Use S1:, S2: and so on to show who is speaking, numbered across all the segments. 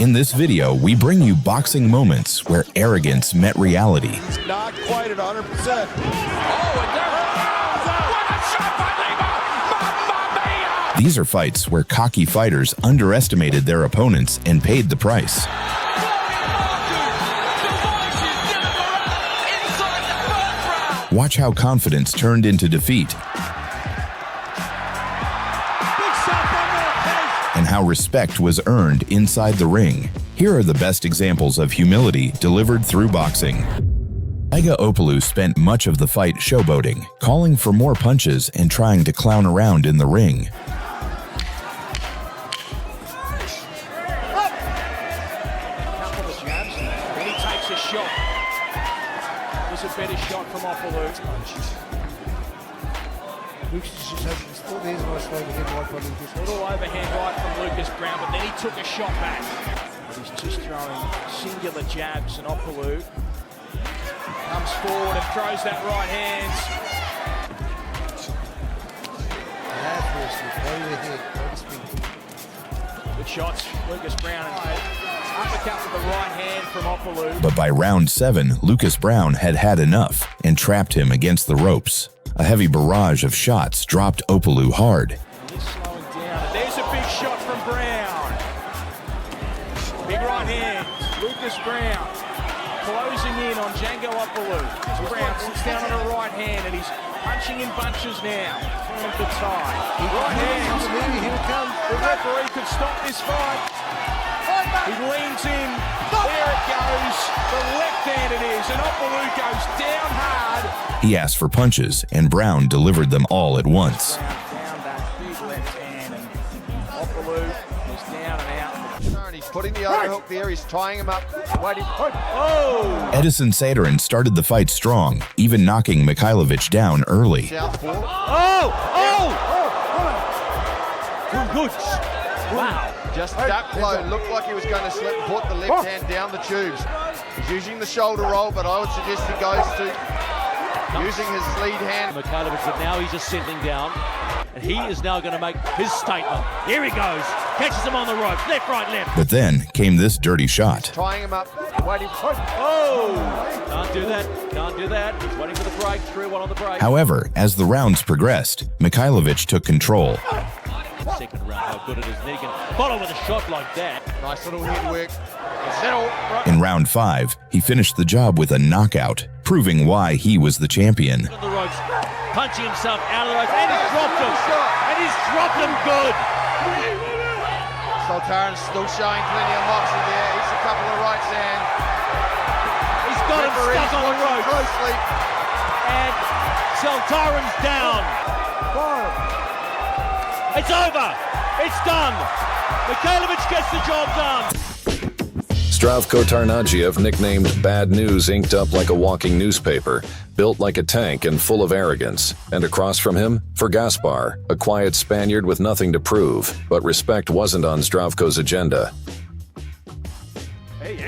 S1: In this video, we bring you boxing moments where arrogance met reality.
S2: It's not quite at 100%.
S3: Oh, and there. What a shot by Lima! Mamma mia!
S1: These are fights where cocky fighters underestimated their opponents and paid the price. Watch how confidence turned into defeat, and how respect was earned inside the ring. Here are the best examples of humility delivered through boxing. Opolu spent much of the fight showboating, calling for more punches and trying to clown around in the ring.
S3: Couple of jabs, then he takes a shot. There's a better shot from Opolu.
S2: Lucas just has still there's a nice overhand right by Lucas.
S3: Little overhand right from Lucas Brown, but then he took a shot back. But he's just throwing singular jabs, and Opolu comes forward and throws that right hand. Good shots, Lucas Brown, and uppercut with the right hand from Opolu.
S1: But by round 7, Lucas Brown had had enough and trapped him against the ropes. A heavy barrage of shots dropped Opolu hard.
S3: He's slowing down, and there's a big shot from Brown. Big right hand, Lucas Brown closing in on Django Opolu. Brown sits down on a right hand, and he's punching in bunches now. Turn for tie. Right hand.
S2: Here it comes.
S3: The referee could stop this fight. He leans in. There it goes. The left hand it is, and Opolu goes down hard.
S1: He asked for punches, and Brown delivered them all at once.
S3: Brown found that big left hand, and Opolu was down and out.
S4: He's putting the overhook there, he's tying him up, waiting.
S3: Oh!
S1: Edison Sadarin started the fight strong, even knocking Mikhailovich down early.
S4: Southpaw.
S3: Oh! Good. Wow.
S4: Just that blow, looked like he was going to slip, put the left hand down the tubes. He's using the shoulder roll, but I would suggest he goes to using his lead hand.
S5: Mikhailovich, but now he's just settling down, and he is now going to make his statement. Here he goes, catches him on the ropes, left, right, left.
S1: But then came this dirty shot.
S4: Tying him up, waiting.
S5: Oh! Can't do that, can't do that. He's waiting for the breakthrough, one on the break.
S1: However, as the rounds progressed, Mikhailovich took control.
S5: Second round, how good it is. Then he can follow with a shot like that.
S4: Nice little head work. Settle.
S1: In round 5, he finished the job with a knockout, proving why he was the champion.
S5: On the ropes, punching himself out of the ropes, and he's dropped him. And he's dropped him good.
S4: Soltaran's still showing plenty of moxie there. He's a couple of rights hand.
S5: He's got him stuck on the ropes.
S4: Closely.
S5: And Soltaran's down. It's over. It's done. Mikhailovich gets the job done.
S6: Zdravko Tarnagiev, nicknamed Bad News, inked up like a walking newspaper, built like a tank and full of arrogance. And across from him, for Gaspar, a quiet Spaniard with nothing to prove. But respect wasn't on Zdravko's agenda.
S3: Hey.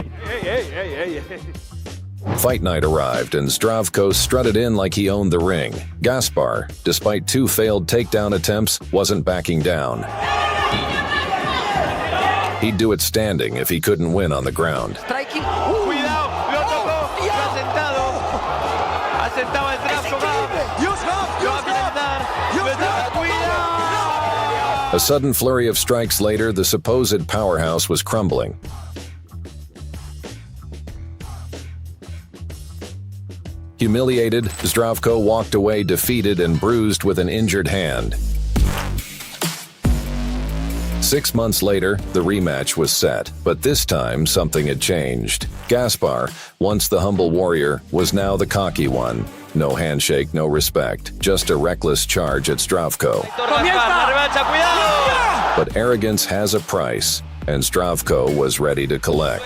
S6: Fight night arrived, and Zdravko strutted in like he owned the ring. Gaspar, despite 2 failed takedown attempts, wasn't backing down. He'd do it standing if he couldn't win on the ground.
S7: Striking. Cuidado, lo tocó, está sentado. Asentaba el trapo.
S6: A sudden flurry of strikes later, the supposed powerhouse was crumbling. Humiliated, Zdravko walked away defeated and bruised with an injured hand. 6 months later, the rematch was set, but this time something had changed. Gaspar, once the humble warrior, was now the cocky one. No handshake, no respect, just a reckless charge at Zdravko. But arrogance has a price, and Zdravko was ready to collect.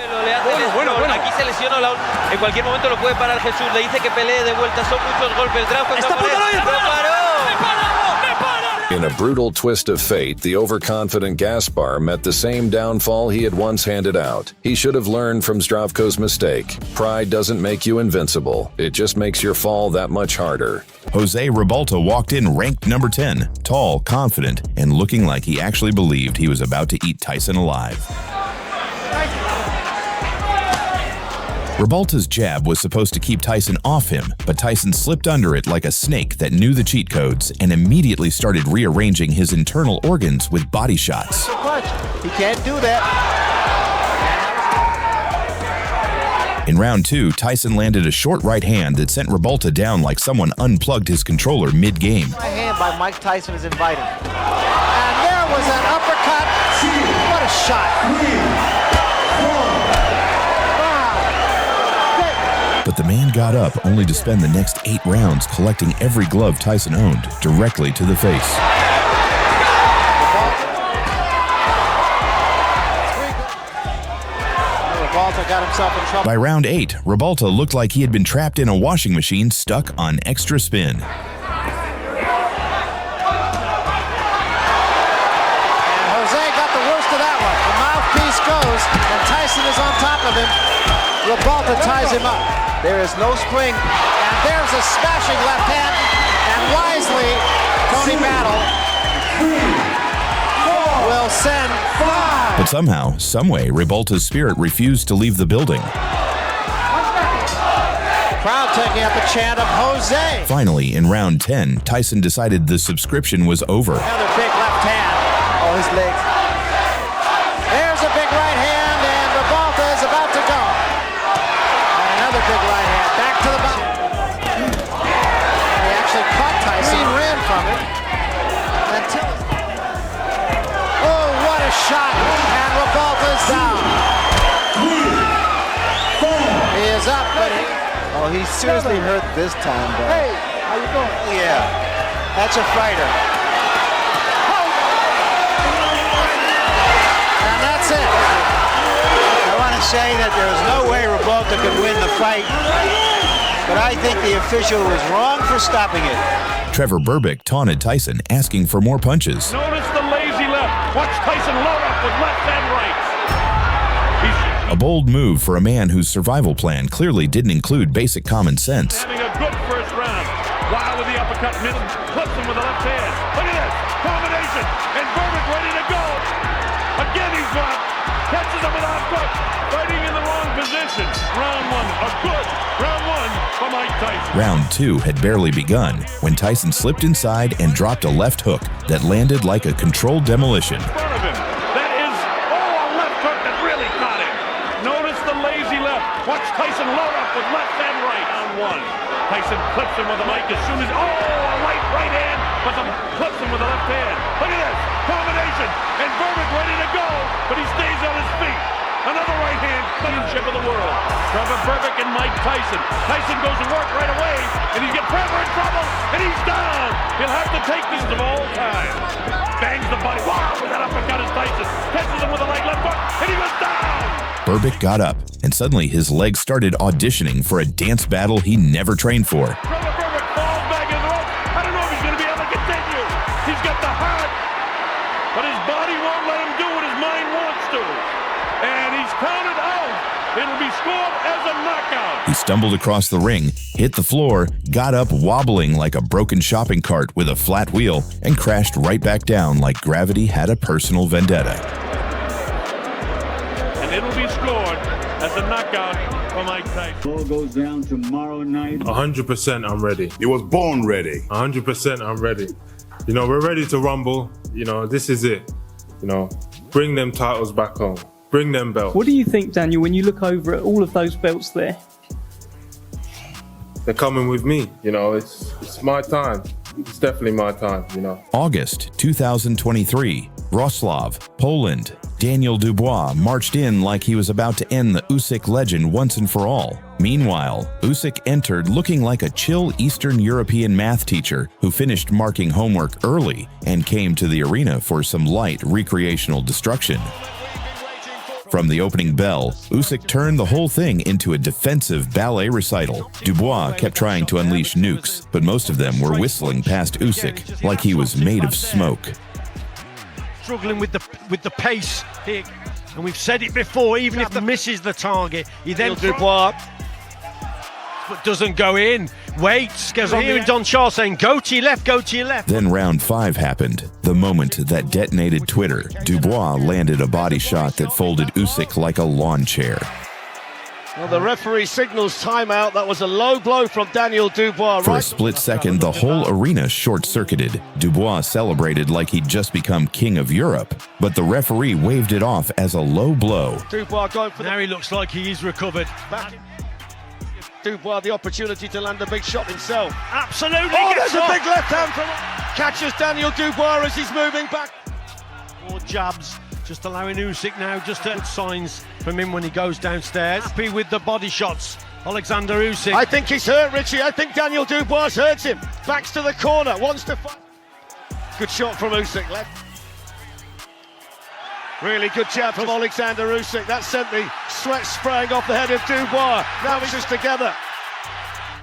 S7: Aquí se lesionó, en cualquier momento lo puede parar Jesús, le dice que pelee de vuelta, son muchos golpes,
S6: In a brutal twist of fate, the overconfident Gaspar met the same downfall he had once handed out. He should have learned from Zdravko's mistake. Pride doesn't make you invincible, it just makes your fall that much harder.
S1: Jose Rebalta walked in ranked number 10, tall, confident, and looking like he actually believed he was about to eat Tyson alive. Rebalta's jab was supposed to keep Tyson off him, but Tyson slipped under it like a snake that knew the cheat codes and immediately started rearranging his internal organs with body shots.
S2: He can't do that.
S1: In round 2, Tyson landed a short right hand that sent Rebalta down like someone unplugged his controller mid-game.
S2: My hand by Mike Tyson is invited. And there was an uppercut. What a shot.
S1: But the man got up only to spend the next 8 rounds collecting every glove Tyson owned directly to the face.
S2: Rebalta got himself in trouble.
S1: By round 8, Rebalta looked like he had been trapped in a washing machine stuck on extra spin.
S2: And Jose got the worst of that one. The mouthpiece goes, and Tyson is on top of him. Rebalta ties him up. There is no spring, and there's a smashing left hand, and wisely, Tony Battle will send 5.
S1: But somehow, someway, Rebalta's spirit refused to leave the building.
S2: Crowd taking up a chant of Jose.
S1: Finally, in round 10, Tyson decided the subscription was over.
S2: Another big left hand. Oh, his legs. There's a big right hand, and Rebalta is about to go. And another big right hand. Back to the bottom. He actually caught Tyson. He ran from it. Until... Oh, what a shot. And Rebalta's down. 3, 4. He is up, but he... Oh, he's seriously hurt this time, though. Hey, how you doing? Yeah, that's a fighter. And that's it. I want to say that there was no way Rebalta could win the fight, but I think the official was wrong for stopping it.
S1: Trevor Berbick taunted Tyson, asking for more punches.
S5: Notice the lazy left. Watch Tyson load up with left and right.
S1: A bold move for a man whose survival plan clearly didn't include basic common sense.
S5: Having a good first round. Wow with the uppercut middle. Clips him with the left hand. Look at this. Combination. And Berbick ready to go. Again he's dropped. Catches him with a hook. Fighting in the wrong position. Round 1. A good round 1 for Mike Tyson.
S1: Round 2 had barely begun when Tyson slipped inside and dropped a left hook that landed like a controlled demolition.
S5: In front of him. That is, a left hook that really got him. Notice the lazy left. Watch Tyson load up with left and right. Round 1. Tyson clips him with the mic as soon as, a right hand, but clips him with the left hand. Look at this. Combination. And Berbick ready to go, but he stays on his feet. Another right hand, championship of the world. Trevor Berbick and Mike Tyson. Tyson goes to work right away, and he gets Trevor in trouble, and he's down. He'll have to take this of all time. Bangs the body. Wow, with that uppercut is Tyson. Catches him with a leg left hook, and he goes down.
S1: Berbick got up, and suddenly his legs started auditioning for a dance battle he never trained for.
S5: Trevor Berbick falls back in the rope. I don't know if he's going to be able to continue. He's got the heart, but his body won't let him do what his mind wants to. And he's counted out. It'll be scored as a knockout.
S1: He stumbled across the ring, hit the floor, got up wobbling like a broken shopping cart with a flat wheel, and crashed right back down like gravity had a personal vendetta.
S5: And it'll be scored as a knockout for Mike Tyson.
S8: Ball goes down tomorrow night.
S9: 100% I'm ready.
S10: He was born ready.
S9: 100% I'm ready. You know, we're ready to rumble. You know, this is it. You know, bring them titles back home. Bring them belts.
S11: What do you think, Daniel, when you look over at all of those belts there?
S9: They're coming with me. You know, it's my time. It's definitely my time, you know.
S1: August 2023, Wrocław, Poland. Daniel Dubois marched in like he was about to end the Usyk legend once and for all. Meanwhile, Usyk entered looking like a chill Eastern European math teacher who finished marking homework early and came to the arena for some light recreational destruction. From the opening bell, Usyk turned the whole thing into a defensive ballet recital. Dubois kept trying to unleash nukes, but most of them were whistling past Usyk like he was made of smoke.
S12: Struggling with the pace here, and we've said it before, even if he misses the target, he then Dubois, but doesn't go in, waits, goes on here, and Don Charles saying, go to your left, go to your left.
S1: Then round 5 happened, the moment that detonated Twitter. Dubois landed a body shot that folded Usyk like a lawn chair.
S12: Well, the referee signals timeout. That was a low blow from Daniel Dubois.
S1: For a split second, the whole arena short-circuited. Dubois celebrated like he'd just become king of Europe, but the referee waved it off as a low blow.
S12: Dubois going for now he looks like he is recovered. Back. Dubois the opportunity to land a big shot himself. Absolutely. Oh, there's a big left hand from catches Daniel Dubois as he's moving back. More jabs. Just allowing Usyk now just to signs from him when he goes downstairs. Happy with the body shots, Alexander Usyk. I think he's hurt, Richie. I think Daniel Dubois hurts him. Backs to the corner, wants to fight. Good shot from Usyk, left. Really good jab from Alexander Usyk. That sent the sweat spraying off the head of Dubois. Now he's just together.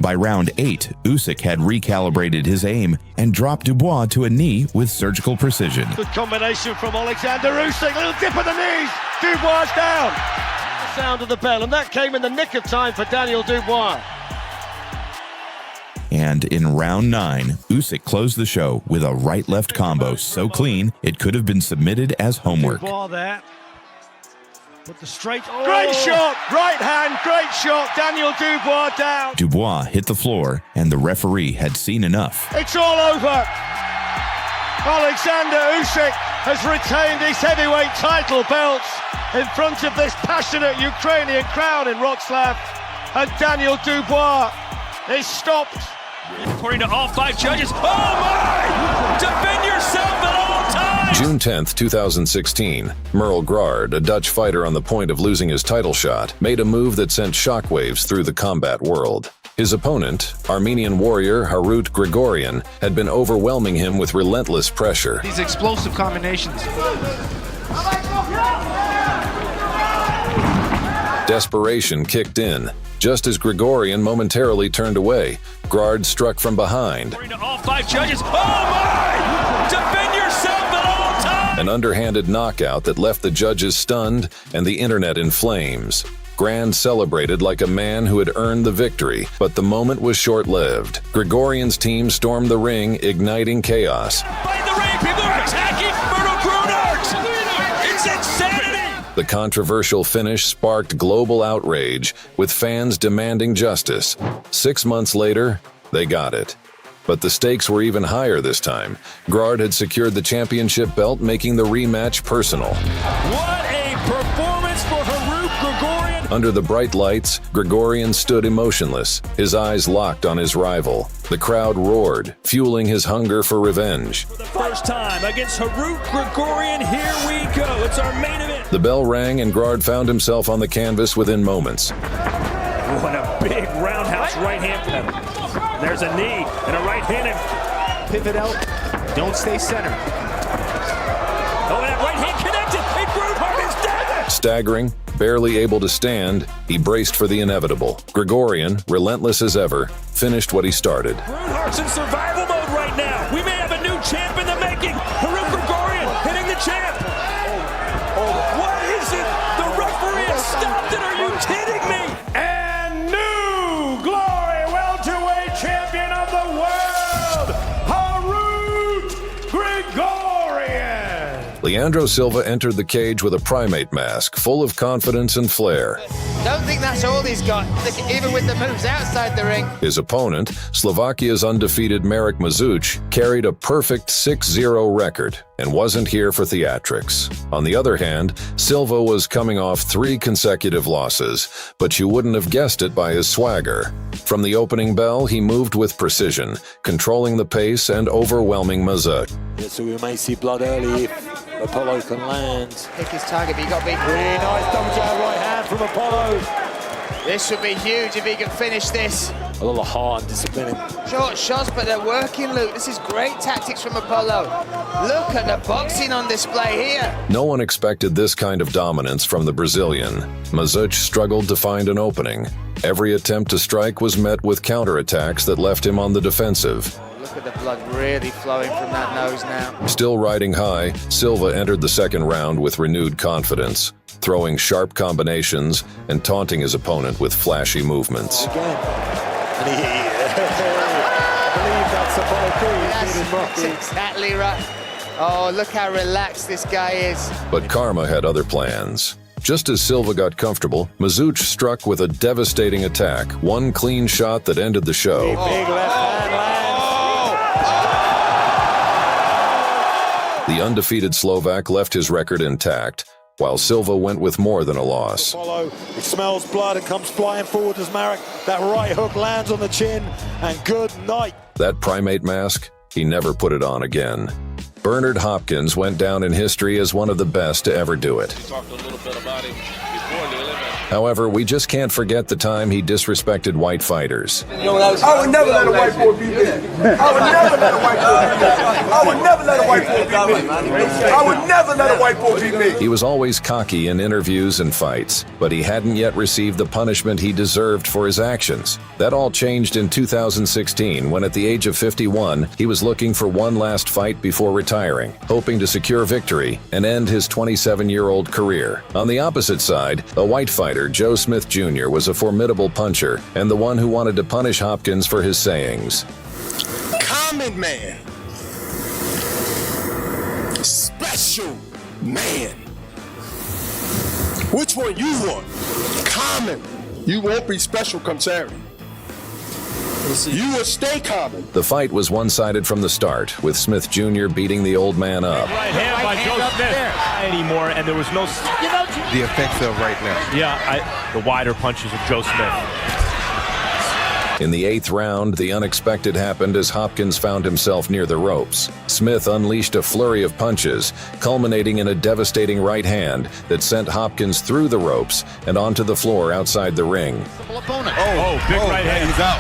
S1: By round 8, Usyk had recalibrated his aim and dropped Dubois to a knee with surgical precision.
S12: Good combination from Alexander Usyk. Little dip of the knees. Dubois down. The sound of the bell, and that came in the nick of time for Daniel Dubois.
S1: And in round 9, Usyk closed the show with a right-left combo so clean it could have been submitted as homework.
S12: Dubois there. But the straight, great shot, right hand, great shot, Daniel Dubois down.
S1: Dubois hit the floor, and the referee had seen enough.
S12: It's all over. Alexander Usyk has retained his heavyweight title belts in front of this passionate Ukrainian crowd in Wrocław, and Daniel Dubois is stopped.
S3: According to all 5 judges, oh my! Defend yourself at all times!
S6: June 10th, 2016, Merle Grard, a Dutch fighter on the point of losing his title shot, made a move that sent shockwaves through the combat world. His opponent, Armenian warrior Harut Grigorian, had been overwhelming him with relentless pressure.
S2: These explosive combinations.
S6: Desperation kicked in. Just as Grigorian momentarily turned away, Grard struck from behind.
S3: According to all 5 judges, oh my! Defend yourself at all times!
S6: An underhanded knockout that left the judges stunned and the internet in flames. Grand celebrated like a man who had earned the victory, but the moment was short-lived. Grigorian's team stormed the ring, igniting chaos.
S3: Fight the ring, people are attacking Myrtle Grunert! It's insanity!
S6: The controversial finish sparked global outrage, with fans demanding justice. 6 months later, they got it. But the stakes were even higher this time. Grard had secured the championship belt, making the rematch personal.
S3: What a performance for Harut Grigorian!
S6: Under the bright lights, Grigorian stood emotionless, his eyes locked on his rival. The crowd roared, fueling his hunger for revenge.
S3: For the first time against Harut Grigorian, here we go. It's our main event.
S6: The bell rang and Grard found himself on the canvas within moments.
S3: What a big roundhouse right hand from him. There's a knee and a right hand and
S2: Pivot out. Don't stay centered.
S3: oh, and that right hand connected. And Grunert is dead.
S6: Staggering, barely able to stand, he braced for the inevitable. Grigorian, relentless as ever, finished what he started.
S3: Grunert's in survival mode right now. We may have a new champ in the making. Harut Grigorian hitting the champ. What is it? The referee has stopped it. Are you kidding me?
S5: And new glory welterweight champion of the world, Harut Grigorian.
S6: Leandro Silva entered the cage with a primate mask, full of confidence and flair.
S2: Don't think that's all he's got, even with the moves outside the ring.
S6: His opponent, Slovakia's undefeated Marek Mazuch, carried a perfect 6-0 record and wasn't here for theatrics. On the other hand, Silva was coming off 3 consecutive losses, but you wouldn't have guessed it by his swagger. From the opening bell, he moved with precision, controlling the pace and overwhelming Mazuch.
S10: Yeah, so we may see blood early if Apollo can land.
S2: Pick his target, but he got big.
S10: Really nice double jab right hand from Apollo.
S2: This would be huge if he can finish this.
S10: A lot of heart and discipline.
S2: Short shots, but they're working, Luke. This is great tactics from Apollo. Look at the boxing on display here.
S6: No one expected this kind of dominance from the Brazilian. Mazuch struggled to find an opening. Every attempt to strike was met with counterattacks that left him on the defensive.
S2: Look at the blood really flowing from that nose now.
S6: Still riding high, Silva entered the second round with renewed confidence, throwing sharp combinations and taunting his opponent with flashy movements.
S10: Again. And I believe that's Apollo Creed.
S2: That's exactly right. Oh, look how relaxed this guy is.
S6: But karma had other plans. Just as Silva got comfortable, Mazuch struck with a devastating attack, one clean shot that ended the show.
S2: Big left hand lands.
S6: The undefeated Slovak left his record intact, while Silva went with more than a loss.
S10: Follow, he smells blood and comes flying forward as Marek. That right hook lands on the chin, and good night.
S6: That primate mask, he never put it on again. Bernard Hopkins went down in history as one of the best to ever do it. However, we just can't forget the time he disrespected white fighters.
S13: I would never let a white boy beat me. I would never let a white boy beat me. I would never let a white boy beat me. I would never let a white boy beat me.
S6: He was always cocky in interviews and fights, but he hadn't yet received the punishment he deserved for his actions. That all changed in 2016 when at the age of 51, he was looking for one last fight before retiring, hoping to secure victory and end his 27-year-old career. On the opposite side, a white fighter, Joe Smith Jr., was a formidable puncher and the one who wanted to punish Hopkins for his sayings.
S13: Common man. Special man. Which one you want? Common. You won't be special come Saturday. You will stay common.
S6: The fight was one-sided from the start, with Smith Jr. beating the old man up.
S12: Right hand by Joe Smith. Anymore, and there was no...
S14: The effects of right now.
S12: Yeah, the wider punches of Joe Smith.
S6: In the 8th round, the unexpected happened as Hopkins found himself near the ropes. Smith unleashed a flurry of punches, culminating in a devastating right hand that sent Hopkins through the ropes and onto the floor outside the ring.
S12: Big right hand.
S14: He's out.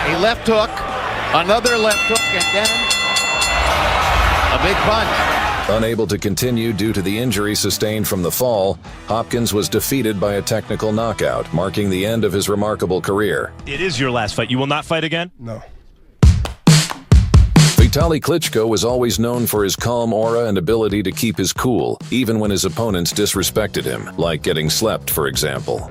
S2: A left hook, another left hook, and then a big punch.
S6: Unable to continue due to the injury sustained from the fall, Hopkins was defeated by a technical knockout, marking the end of his remarkable career.
S12: It is your last fight. You will not fight again?
S14: No.
S6: Vitaly Klitschko was always known for his calm aura and ability to keep his cool, even when his opponents disrespected him, like getting slept, for example.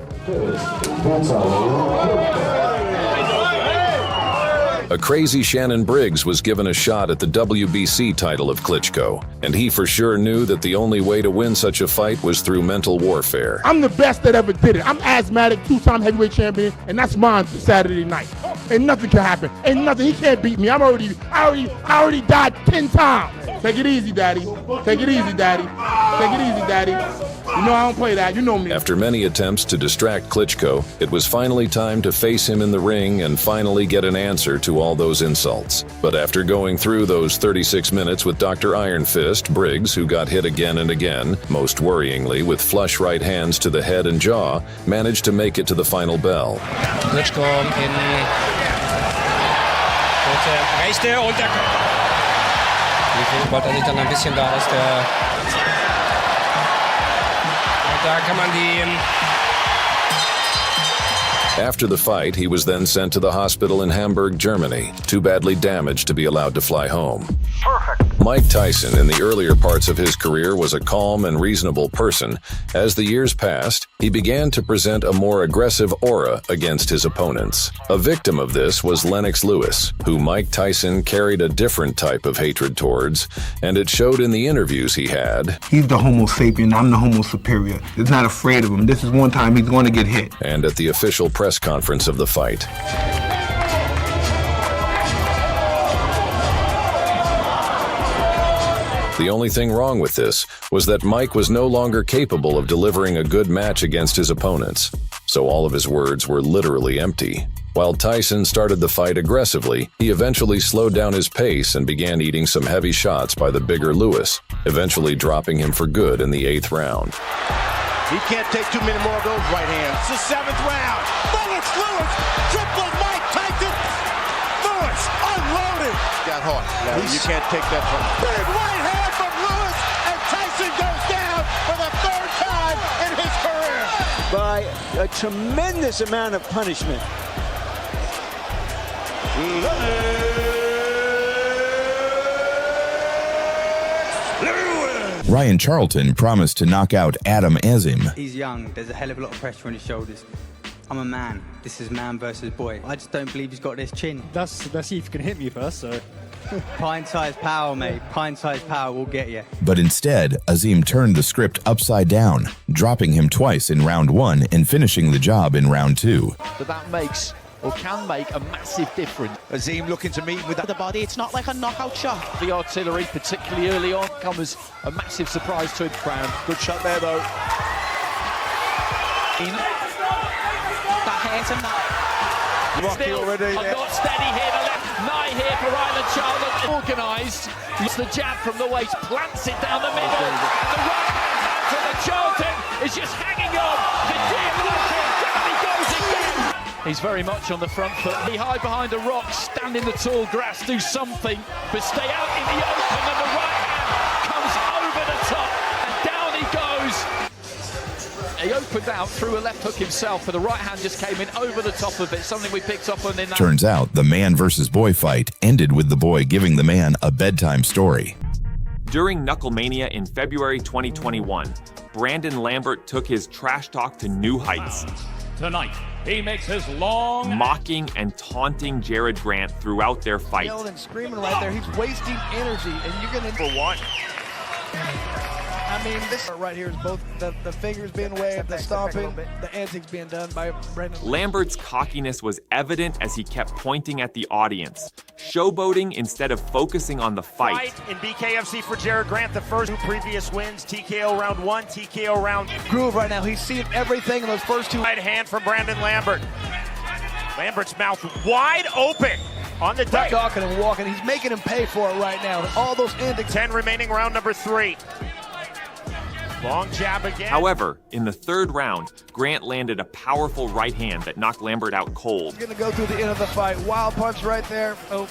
S6: A crazy Shannon Briggs was given a shot at the WBC title of Klitschko, and he for sure knew that the only way to win such a fight was through mental warfare.
S15: I'm the best that ever did it. I'm asthmatic, 2-time heavyweight champion, and that's mine for Saturday night. And nothing can happen. Ain't nothing. He can't beat me. I already died 10 times. Take it easy, Daddy. Take it easy, Daddy. Take it easy, Daddy. You know I don't play that. You know me.
S6: After many attempts to distract Klitschko, it was finally time to face him in the ring and finally get an answer to all those insults. But after going through those 36 minutes with Dr. Iron Fist, Briggs, who got hit again and again, most worryingly with flush right hands to the head and jaw, managed to make it to the final bell.
S16: Klitschko in rechte Unterkörper. Wie viel wollte sich dann ein bisschen da aus der... Und da kann man die...
S6: After the fight, he was then sent to the hospital in Hamburg, Germany, too badly damaged to be allowed to fly home.
S13: Perfect.
S6: Mike Tyson, in the earlier parts of his career, was a calm and reasonable person. As the years passed, he began to present a more aggressive aura against his opponents. A victim of this was Lennox Lewis, who Mike Tyson carried a different type of hatred towards, and it showed in the interviews he had.
S15: He's the Homo sapien. I'm the Homo superior. He's not afraid of him. This is one time he's going to get hit.
S6: And at the official press conference of the fight. The only thing wrong with this was that Mike was no longer capable of delivering a good match against his opponents, so all of his words were literally empty. While Tyson started the fight aggressively, he eventually slowed down his pace and began eating some heavy shots by the bigger Lewis, eventually dropping him for good in the 8th round.
S2: He can't take too many more of those right hands. It's the 7th round. Lennox Lewis, tripling Mike Tyson. Lewis unloaded. Got hard. Yeah, you can't take that from him. Big right hand from Lewis, and Tyson goes down for the 3rd time in his career. By a tremendous amount of punishment.
S1: Ryan Charlton promised to knock out Adam Ezim.
S17: He's young, there's a hell of a lot of pressure on his shoulders. I'm a man. This is man versus boy. I just don't believe he's got this chin.
S18: Let's see if he can hit me first, so
S17: Pint-sized power, mate. Pint-sized power will get you.
S1: But instead, Azim turned the script upside down, dropping him twice in round 1 and finishing the job in round 2.
S18: But that makes, or can make, a massive difference.
S19: Azim looking to meet with
S18: the body. It's not like a knockout shot. The artillery, particularly early on, comes as a massive surprise to him. Crown.
S19: Good shot there, though.
S18: That hurt him.
S19: Rocky already.
S18: Not steady here. The left nigh here for Island Charlotte. Organised. It's the jab from the waist. Plants it down the middle. And the right hand for the Taunting is just hanging on. The down he goes again. He's very much on the front foot. Be high behind a rock. Stand in the tall grass. Do something. But stay out in the open. And the right hand comes over the top. And down he goes. He opened out, threw a left hook himself, but the right hand just came in over the top of it, something we picked up on in that.
S1: Turns out the man versus boy fight ended with the boy giving the man a bedtime story.
S20: During Knucklemania in February 2021, Brandon Lambert took his trash talk to new heights.
S21: Tonight, he makes his long...
S20: mocking and taunting Jared Grant throughout their fight.
S22: Yelling and screaming right there, he's wasting energy, and you're gonna...
S20: For one.
S22: I mean, this right here is both the fingers being waved, the stomping, the antics being done by Brandon.
S20: Lambert's cockiness was evident as he kept pointing at the audience, showboating instead of focusing on the fight.
S3: In BKFC for Jared Grant, the first 2 previous wins, TKO round 1, TKO round...
S22: Groove right now, he's seeing everything in those first 2.
S3: Right hand from Brandon Lambert. Lambert's mouth wide open on the duck.
S22: Talking and walking, he's making him pay for it right now. All those antics.
S3: 10 remaining, round number 3. Long jab again.
S20: However, in the 3rd round, Grant landed a powerful right hand that knocked Lambert out cold.
S22: He's gonna go through the end of the fight. Wild punch right there. Oh,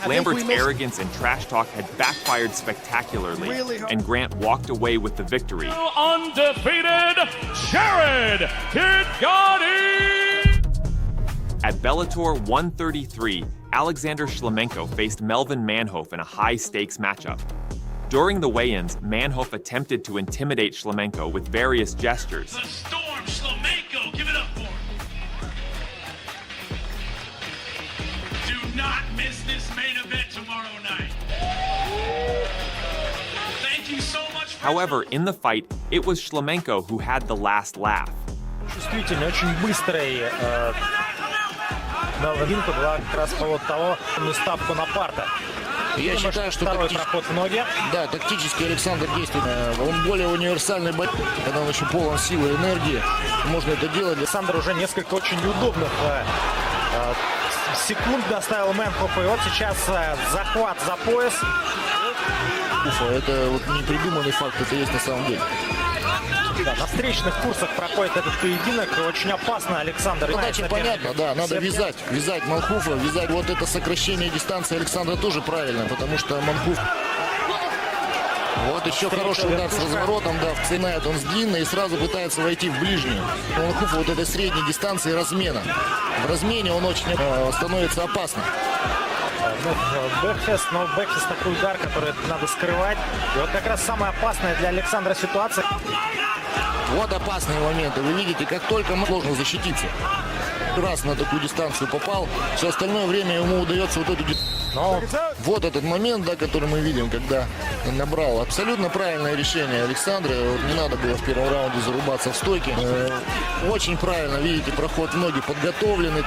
S20: Lambert's arrogance and trash talk had backfired spectacularly, and Grant walked away with the victory.
S21: Undefeated, Jared Kid Gotti!
S20: At Bellator 133, Alexander Shlemenko faced Melvin Manhoef in a high-stakes matchup. During the weigh-ins, Manhoef attempted to intimidate Shlemenko with various gestures.
S21: The Storm Shlemenko, give it up for him. Do not miss this main event tomorrow night. Thank you so much for...
S20: However, in the fight, it was Shlemenko who had the last laugh.
S23: Чувствительный, очень быстрый Мелвин подала как раз по вот того ставку на парта.
S24: Я считаю, что тактически Александр действует. Он более универсальный боец, когда он еще полон силы и энергии. Можно это делать.
S23: Александр уже несколько очень неудобных секунд доставил Манхофа. И вот сейчас захват за пояс.
S24: Это вот непридуманный факт, это есть на самом деле.
S23: Да, на встречных курсах проходит этот поединок. Очень опасно Александр.
S24: Задача понятна, да, надо вязать Манхофа, вязать вот это сокращение дистанции Александра тоже правильно, потому что Манхоф... Вот еще хороший удар с разворотом, да, вцепляет он с длинной и сразу пытается войти в ближнюю. У Манхофа вот этой средней дистанции размена. В размене он очень становится опасным.
S23: Бэкфест, но бэкфест такой удар, который надо скрывать. И вот как раз самая опасная для Александра ситуация.
S24: Вот опасные моменты. Вы видите, как только сложно защититься. Раз на такую дистанцию попал, все остальное время ему удается вот эту вот этот момент, да, который мы видим, когда он набрал. Абсолютно правильное решение Александра. Вот не надо было в первом раунде зарубаться в стойке. Очень правильно, видите, проход в ноги подготовленный.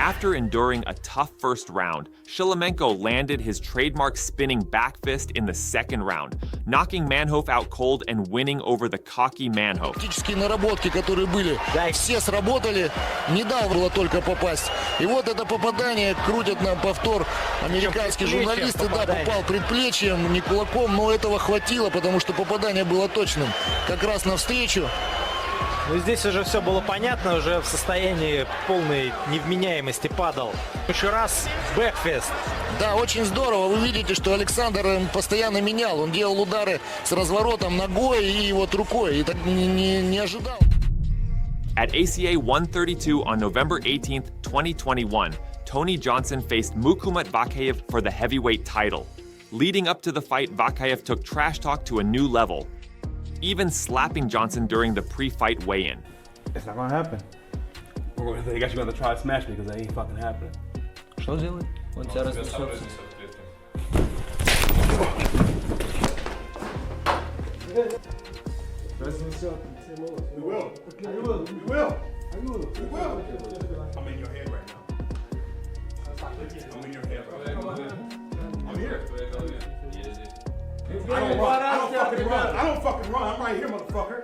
S20: After enduring a tough first round, Shlemenko landed his trademark spinning back fist in the 2nd round, knocking Manhoef out cold and winning over the cocky Manhoef.
S24: Тактические наработки, которые были, все сработали, не дал было только попасть. И вот это попадание, крутят нам повтор американские журналисты, да, попал предплечьем, не кулаком, но этого хватило, потому что попадание было точным. Как раз навстречу.
S23: Ну, здесь уже все было понятно, уже в состоянии полной невменяемости падал. Еще раз бэкфест.
S24: Да, очень здорово. Вы видите, что Александр постоянно менял. Он делал удары с разворотом ногой и вот рукой. И так не ожидал.
S20: At ACA 132 on November 18th, 2021, Tony Johnson faced Mukumat Vakayev for the heavyweight title. Leading up to the fight, Vakayev took trash talk to a new level, even slapping Johnson during the pre-fight weigh-in.
S25: It's not gonna happen. They got you gonna try to smash me because that ain't fucking happening.
S23: Что делать?
S4: Он тебя разнесется.
S13: Разнесет. You will. You will. You will. You will. I'm in your head right now. I'm in your head right now. I'm here. I don't run. I don't fucking run. I don't fucking run. I'm right here, motherfucker.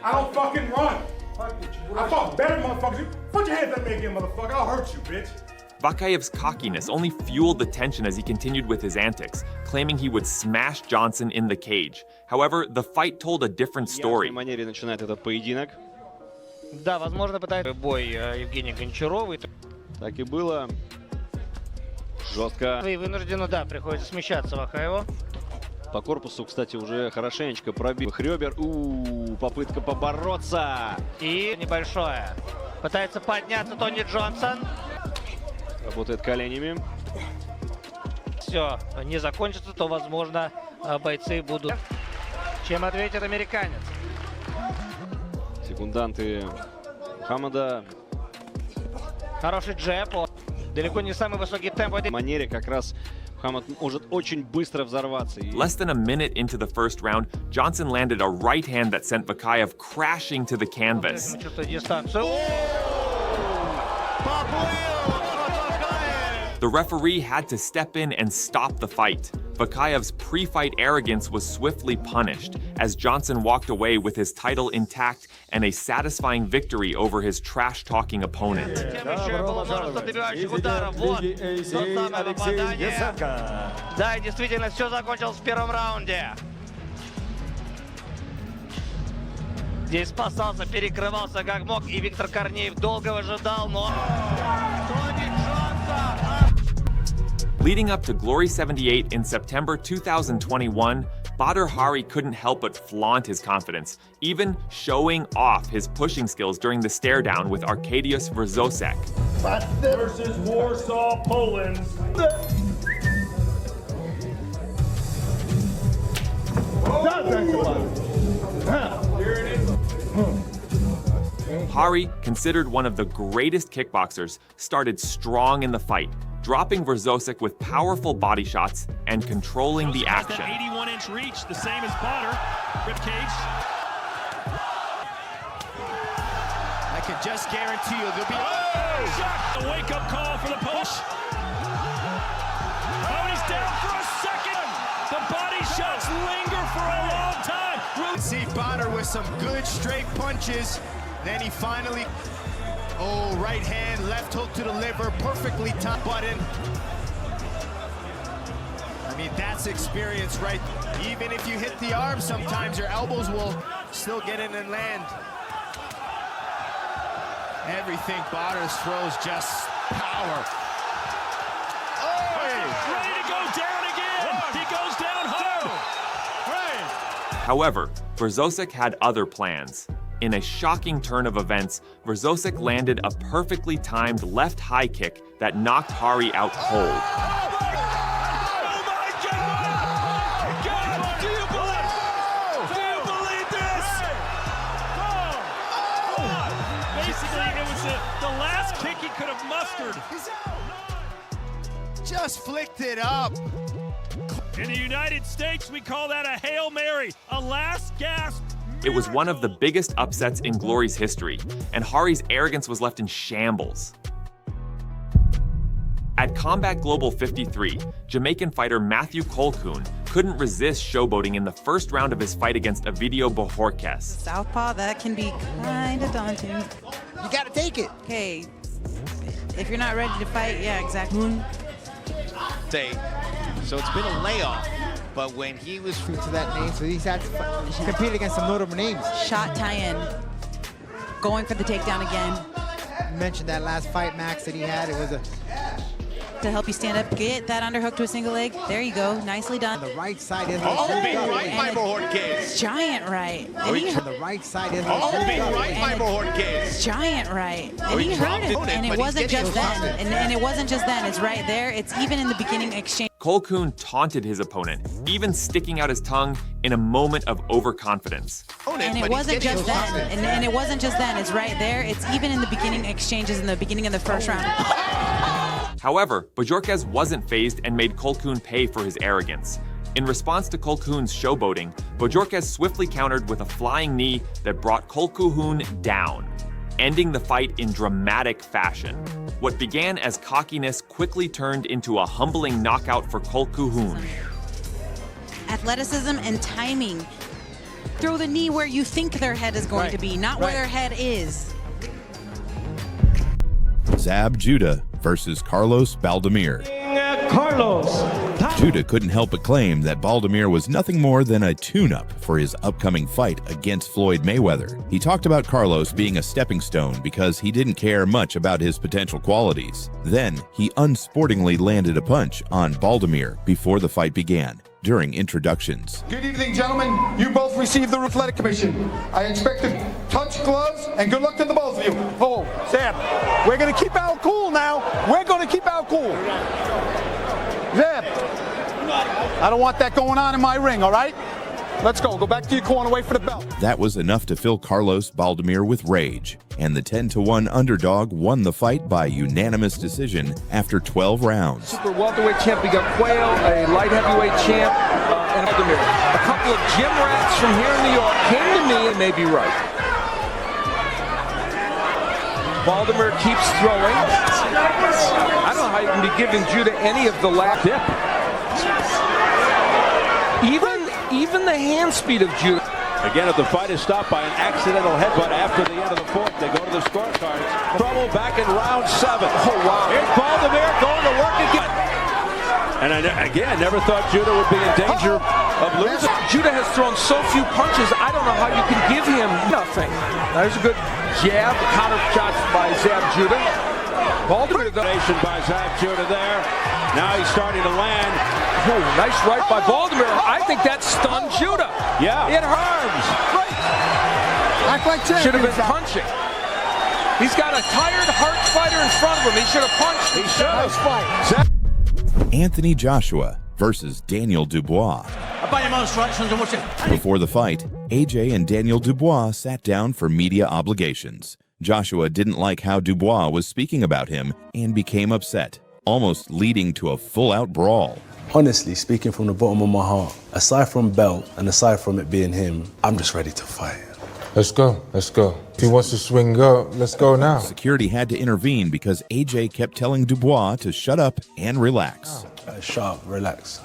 S13: I don't fucking run. I fought better, motherfuckers. Put your hands at me again, motherfucker. I'll hurt you, bitch.
S20: Vakayev's cockiness only fueled the tension as he continued with his antics, claiming he would smash Johnson in the cage. However, the fight told a different story.
S7: манере начинает этот поединок.
S23: Да, возможно, пытается бой Евгения Гончарова.
S7: Так и было. Жестко.
S23: И вынужденно, да, приходится смещаться Вакаеву.
S7: По корпусу, кстати, уже хорошенечко пробил ребер. Попытка побороться.
S23: И небольшое. Пытается подняться Тони Джонсон.
S7: Работает коленями.
S23: Все, не закончится, то, возможно, бойцы будут. Чем ответит американец?
S7: Секунданты Мухаммада.
S23: Хороший джеб. Далеко не самый высокий темп.
S7: В манере как раз Мухаммад может очень быстро взорваться.
S20: Less than a minute into the first round, Johnson landed a right hand that sent Vakayev crashing to the canvas. The referee had to step in and stop the fight. Vakayev's pre-fight arrogance was swiftly punished as Johnson walked away with his title intact and a satisfying victory over his trash-talking opponent.
S23: Да, и действительно, все закончилось в первом раунде. Здесь спасался, перекрывался как мог, и Виктор Корнеев долго выжидал, но...
S20: Leading up to Glory 78 in September 2021, Badr Hari couldn't help but flaunt his confidence, even showing off his pushing skills during the stare-down with Arkadiusz Wrzosek.
S21: Versus Warsaw, Poland.
S20: Hari, considered one of the greatest kickboxers, started strong in the fight, dropping Wrzosek with powerful body shots and controlling the action.
S21: That 81-inch reach, the same as Potter. Ribcage.
S8: I can just guarantee you there'll be
S21: a wake-up call for the push. Oh, he's down for a second. The body shots linger for a long time.
S8: See Potter with some good straight punches. Then he finally, right hand, left hook to the liver, perfectly top button. I mean, that's experience, right? Even if you hit the arm, sometimes your elbows will still get in and land. Everything Badr throws, just power.
S21: Ready to go down again. He goes down hard.
S20: However, Wrzosek had other plans. In a shocking turn of events, Wrzosek landed a perfectly timed left high kick that knocked Hari out cold.
S21: Basically, it was the last kick he could have mustered.
S8: Just flicked it up.
S21: In the United States, we call that a Hail Mary, a last gasp.
S20: It was one of the biggest upsets in Glory's history, and Hari's arrogance was left in shambles. At Combat Global 53, Jamaican fighter Matthew Colquhoun couldn't resist showboating in the first round of his fight against Ovidio Bojorquez.
S11: Southpaw, that can be kind of daunting.
S8: You gotta take it.
S11: Okay, if you're not ready to fight, yeah, exactly.
S8: So it's been a layoff, but when he was to that name, so he's had to compete against some notable names.
S11: Shot tie-in, going for the takedown again.
S8: You mentioned that last fight, Max, that he had. It was a...
S11: To help you stand up, get that underhook to a single leg. There you go, nicely done.
S8: The right side is
S11: big
S8: right by Bojorquez.
S11: Giant right.
S8: The right side is
S11: big
S8: right by Bojorquez.
S11: Giant right. And he heard it. And it wasn't just then. And it wasn't just then. It's right there. It's even in the beginning exchange.
S20: Colquhoun taunted his opponent, even sticking out his tongue in a moment of overconfidence.
S11: And it wasn't just then. And it wasn't just then. It's right there. It's even in the beginning exchanges in the beginning of the first round.
S20: However, Bojorquez wasn't fazed and made Colquhoun pay for his arrogance. In response to Colquhoun's showboating, Bojorquez swiftly countered with a flying knee that brought Colquhoun down, ending the fight in dramatic fashion. What began as cockiness quickly turned into a humbling knockout for Colquhoun.
S11: Athleticism and timing. Throw the knee where you think their head is going to be, not where their head is.
S1: Zab Judah versus Carlos Baldemir. Judah couldn't help but claim that Baldemir was nothing more than a tune-up for his upcoming fight against Floyd Mayweather. He talked about Carlos being a stepping stone because he didn't care much about his potential qualities. Then, he unsportingly landed a punch on Baldemir before the fight began, during introductions.
S4: Good evening, gentlemen. You both received the Athletic Commission. I expect to touch gloves, and good luck to the both of you.
S5: Oh, Zab, we're going to keep our cool now. We're going to keep our cool. Zab, I don't want that going on in my ring, all right? Let's go. Go back to your corner, wait for the bell.
S1: That was enough to fill Carlos Baldemir with rage, and the 10-1 underdog won the fight by unanimous decision after 12 rounds.
S9: Super welterweight champ, we got Quail, a light heavyweight champ, and Baldemir. A couple of gym rats from here in New York came to me and may be right. Baldemir keeps throwing. I don't know how you can be giving Judah any of the lap dip. Even the hand speed of Judah.
S21: Again, if the fight is stopped by an accidental headbutt after the end of the fourth, they go to the scorecards. Trouble back in round 7.
S9: Oh, wow.
S21: Here's Baldemir going to work again. And again, never thought Judah would be in danger of losing.
S9: Judah has thrown so few punches, I don't know how you can give him nothing. There's a good jab, counter shots by Zab Judah. Baldemir,
S21: domination by Zab Judah there. Now he's starting to land.
S9: Ooh, nice right by Baldemir. I think that stunned Judah.
S21: Yeah.
S9: It harms.
S4: Act like champions.
S9: Should have been punching. He's got a tired heart fighter in front of him. He should have punched.
S21: He should have.
S4: Nice fight.
S1: Anthony Joshua versus Daniel Dubois. Before the fight, AJ and Daniel Dubois sat down for media obligations. Joshua didn't like how Dubois was speaking about him and became upset, almost leading to a full-out brawl.
S10: Honestly, speaking from the bottom of my heart, aside from belt and aside from it being him, I'm just ready to fight.
S14: Let's go, let's go. If he wants to swing, go. Let's go now.
S1: Security had to intervene because AJ kept telling Dubois to shut up and relax.
S10: Shut up, relax.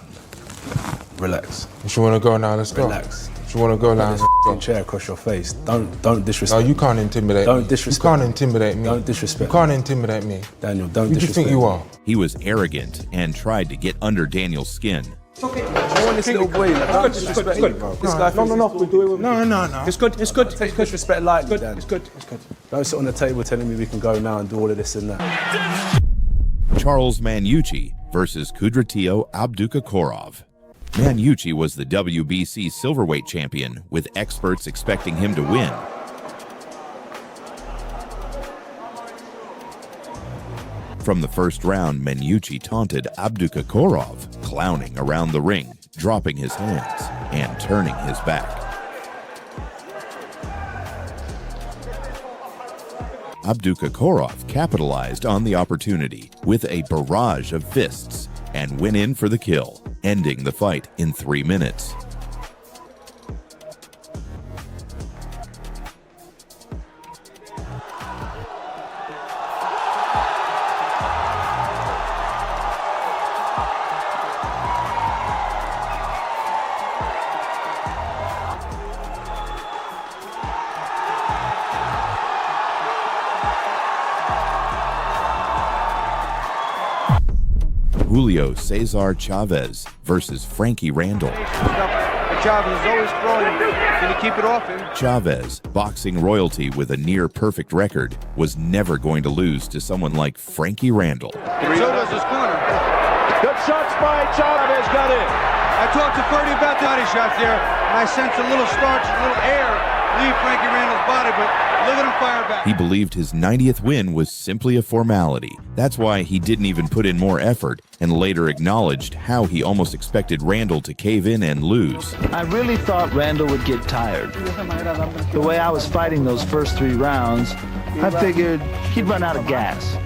S10: Relax.
S14: If you want to go now, let's go.
S10: Relax.
S14: If you want to go now, let's go.
S10: Chair across your face. Don't disrespect.
S14: No, you can't intimidate me.
S10: Don't disrespect.
S14: You can't intimidate me.
S10: Don't disrespect.
S14: You can't intimidate me.
S10: Daniel, don't
S14: Who
S10: disrespect.
S14: do you think you are?
S1: He was arrogant and tried to get under Daniel's skin.
S10: Okay. I want this little boy. Don't disrespect him, bro. This guy. No. We do it with No. It's good. Take disrespect lightly, Dan. It's good. Don't sit on the table telling me we can go now and do all of this and that.
S1: Charles Manucci versus Kudratio Abdukakorov. Manucci was the WBC silverweight champion, with experts expecting him to win. From the first round, Manucci taunted Abdukakorov, clowning around the ring, dropping his hands, and turning his back. Abdukakorov capitalized on the opportunity with a barrage of fists and went in for the kill, ending the fight in 3 minutes. Julio Cesar Chavez versus Frankie Randall.
S5: Chavez is always throwing. Can you keep it off him?
S1: Chavez, boxing royalty with a near-perfect record, was never going to lose to someone like Frankie Randall.
S5: And so does his corner.
S21: Good shots by Chavez, got in.
S5: I talked to Purdy about the body shots there, and I sense a little starch, a little air leave Frankie Randall's body, but look at him fire back.
S1: He believed his 90th win was simply a formality. That's why he didn't even put in more effort, and later acknowledged how he almost expected Randall to cave in and lose.
S25: I really thought Randall would get tired. The way I was fighting those first 3 rounds, I figured he'd run out of gas.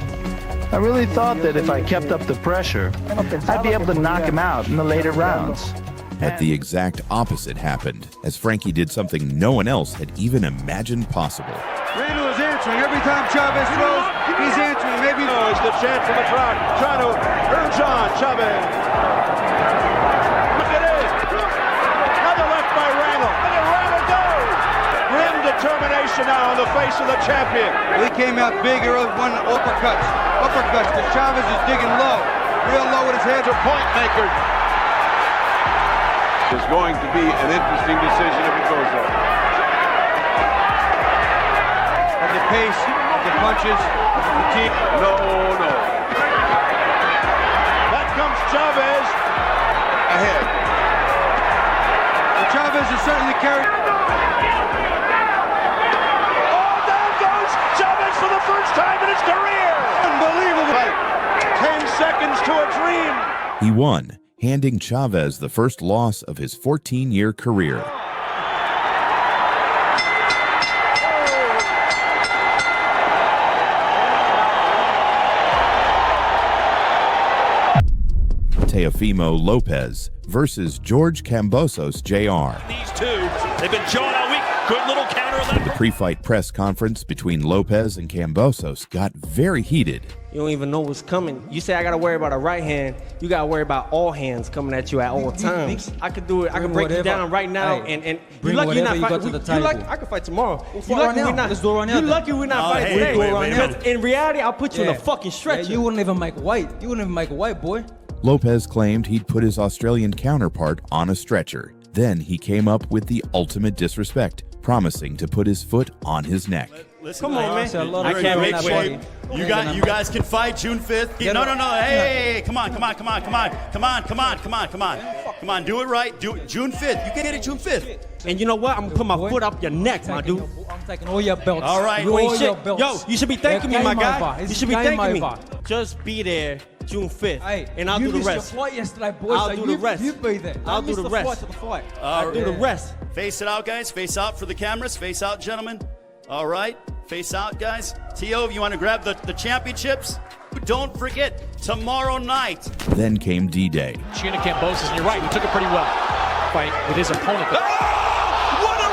S25: I really thought that if I kept up the pressure, I'd be able to knock him out in the later rounds.
S1: But the exact opposite happened, as Frankie did something no one else had even imagined possible.
S2: Randall is answering. Every time Chavez throws, he's answering. Maybe
S21: It's the chant from the crowd, trying to urge on Chavez. Look at it. Another left by Randall. Look at Randall go. Grim determination now on the face of the champion.
S2: he came out big early, one uppercuts, because Chavez is digging low, real low with his head.
S21: To point maker. It's going to be an interesting decision if it goes there.
S2: At the pace, the punches, the team.
S21: No. That comes Chavez ahead.
S2: And Chavez is certainly carried.
S21: Oh, down goes Chavez for the first time in his career.
S2: Unbelievable.
S21: 10 seconds to a dream.
S1: He won, handing Chavez the first loss of his 14-year career. Teofimo Lopez versus George Kambosos Jr.
S18: These two, they've been jawing all week. Good little counter left.
S1: The pre-fight press conference between Lopez and Kambosos got very heated.
S6: You don't even know what's coming. You say I gotta worry about a right hand, you gotta worry about all hands coming at you at all times. I could do it. I can break you down right now, and you lucky you're not fighting. You lucky I can fight tomorrow. You lucky we're not. You lucky we're not fighting today. Because in reality, I'll put you in a fucking stretcher.
S12: You wouldn't even make white. You wouldn't even make a white, boy.
S1: Lopez claimed he'd put his Australian counterpart on a stretcher. Then he came up with the ultimate disrespect, promising to put his foot on his neck.
S6: Listen, come on, man.
S15: I can't make wait. You guys can fight June 5th. No. Hey, come on. Come on, do it right. Do it June 5th. You can get it June 5th.
S6: And you know what? I'm gonna put my foot up your neck, my dude.
S12: I'm taking all your belts.
S15: All right.
S6: You ain't shit. Yo, you should be thanking me, my guy. You should be thanking me. Just be there June 5th, and I'll do the rest.
S12: You missed your fight yesterday, boys.
S6: I'll do the rest.
S12: You be there.
S6: I'll do the rest. I'll do the rest.
S15: Face it out, guys. Face out for the cameras. Face out, gentlemen. All right. Face out, guys. T.O., you want to grab the championships? Don't forget, tomorrow night.
S1: Then came D-Day.
S18: Chin of Kambosos, and you're right, he took it pretty well. Fight with his opponent.
S21: What a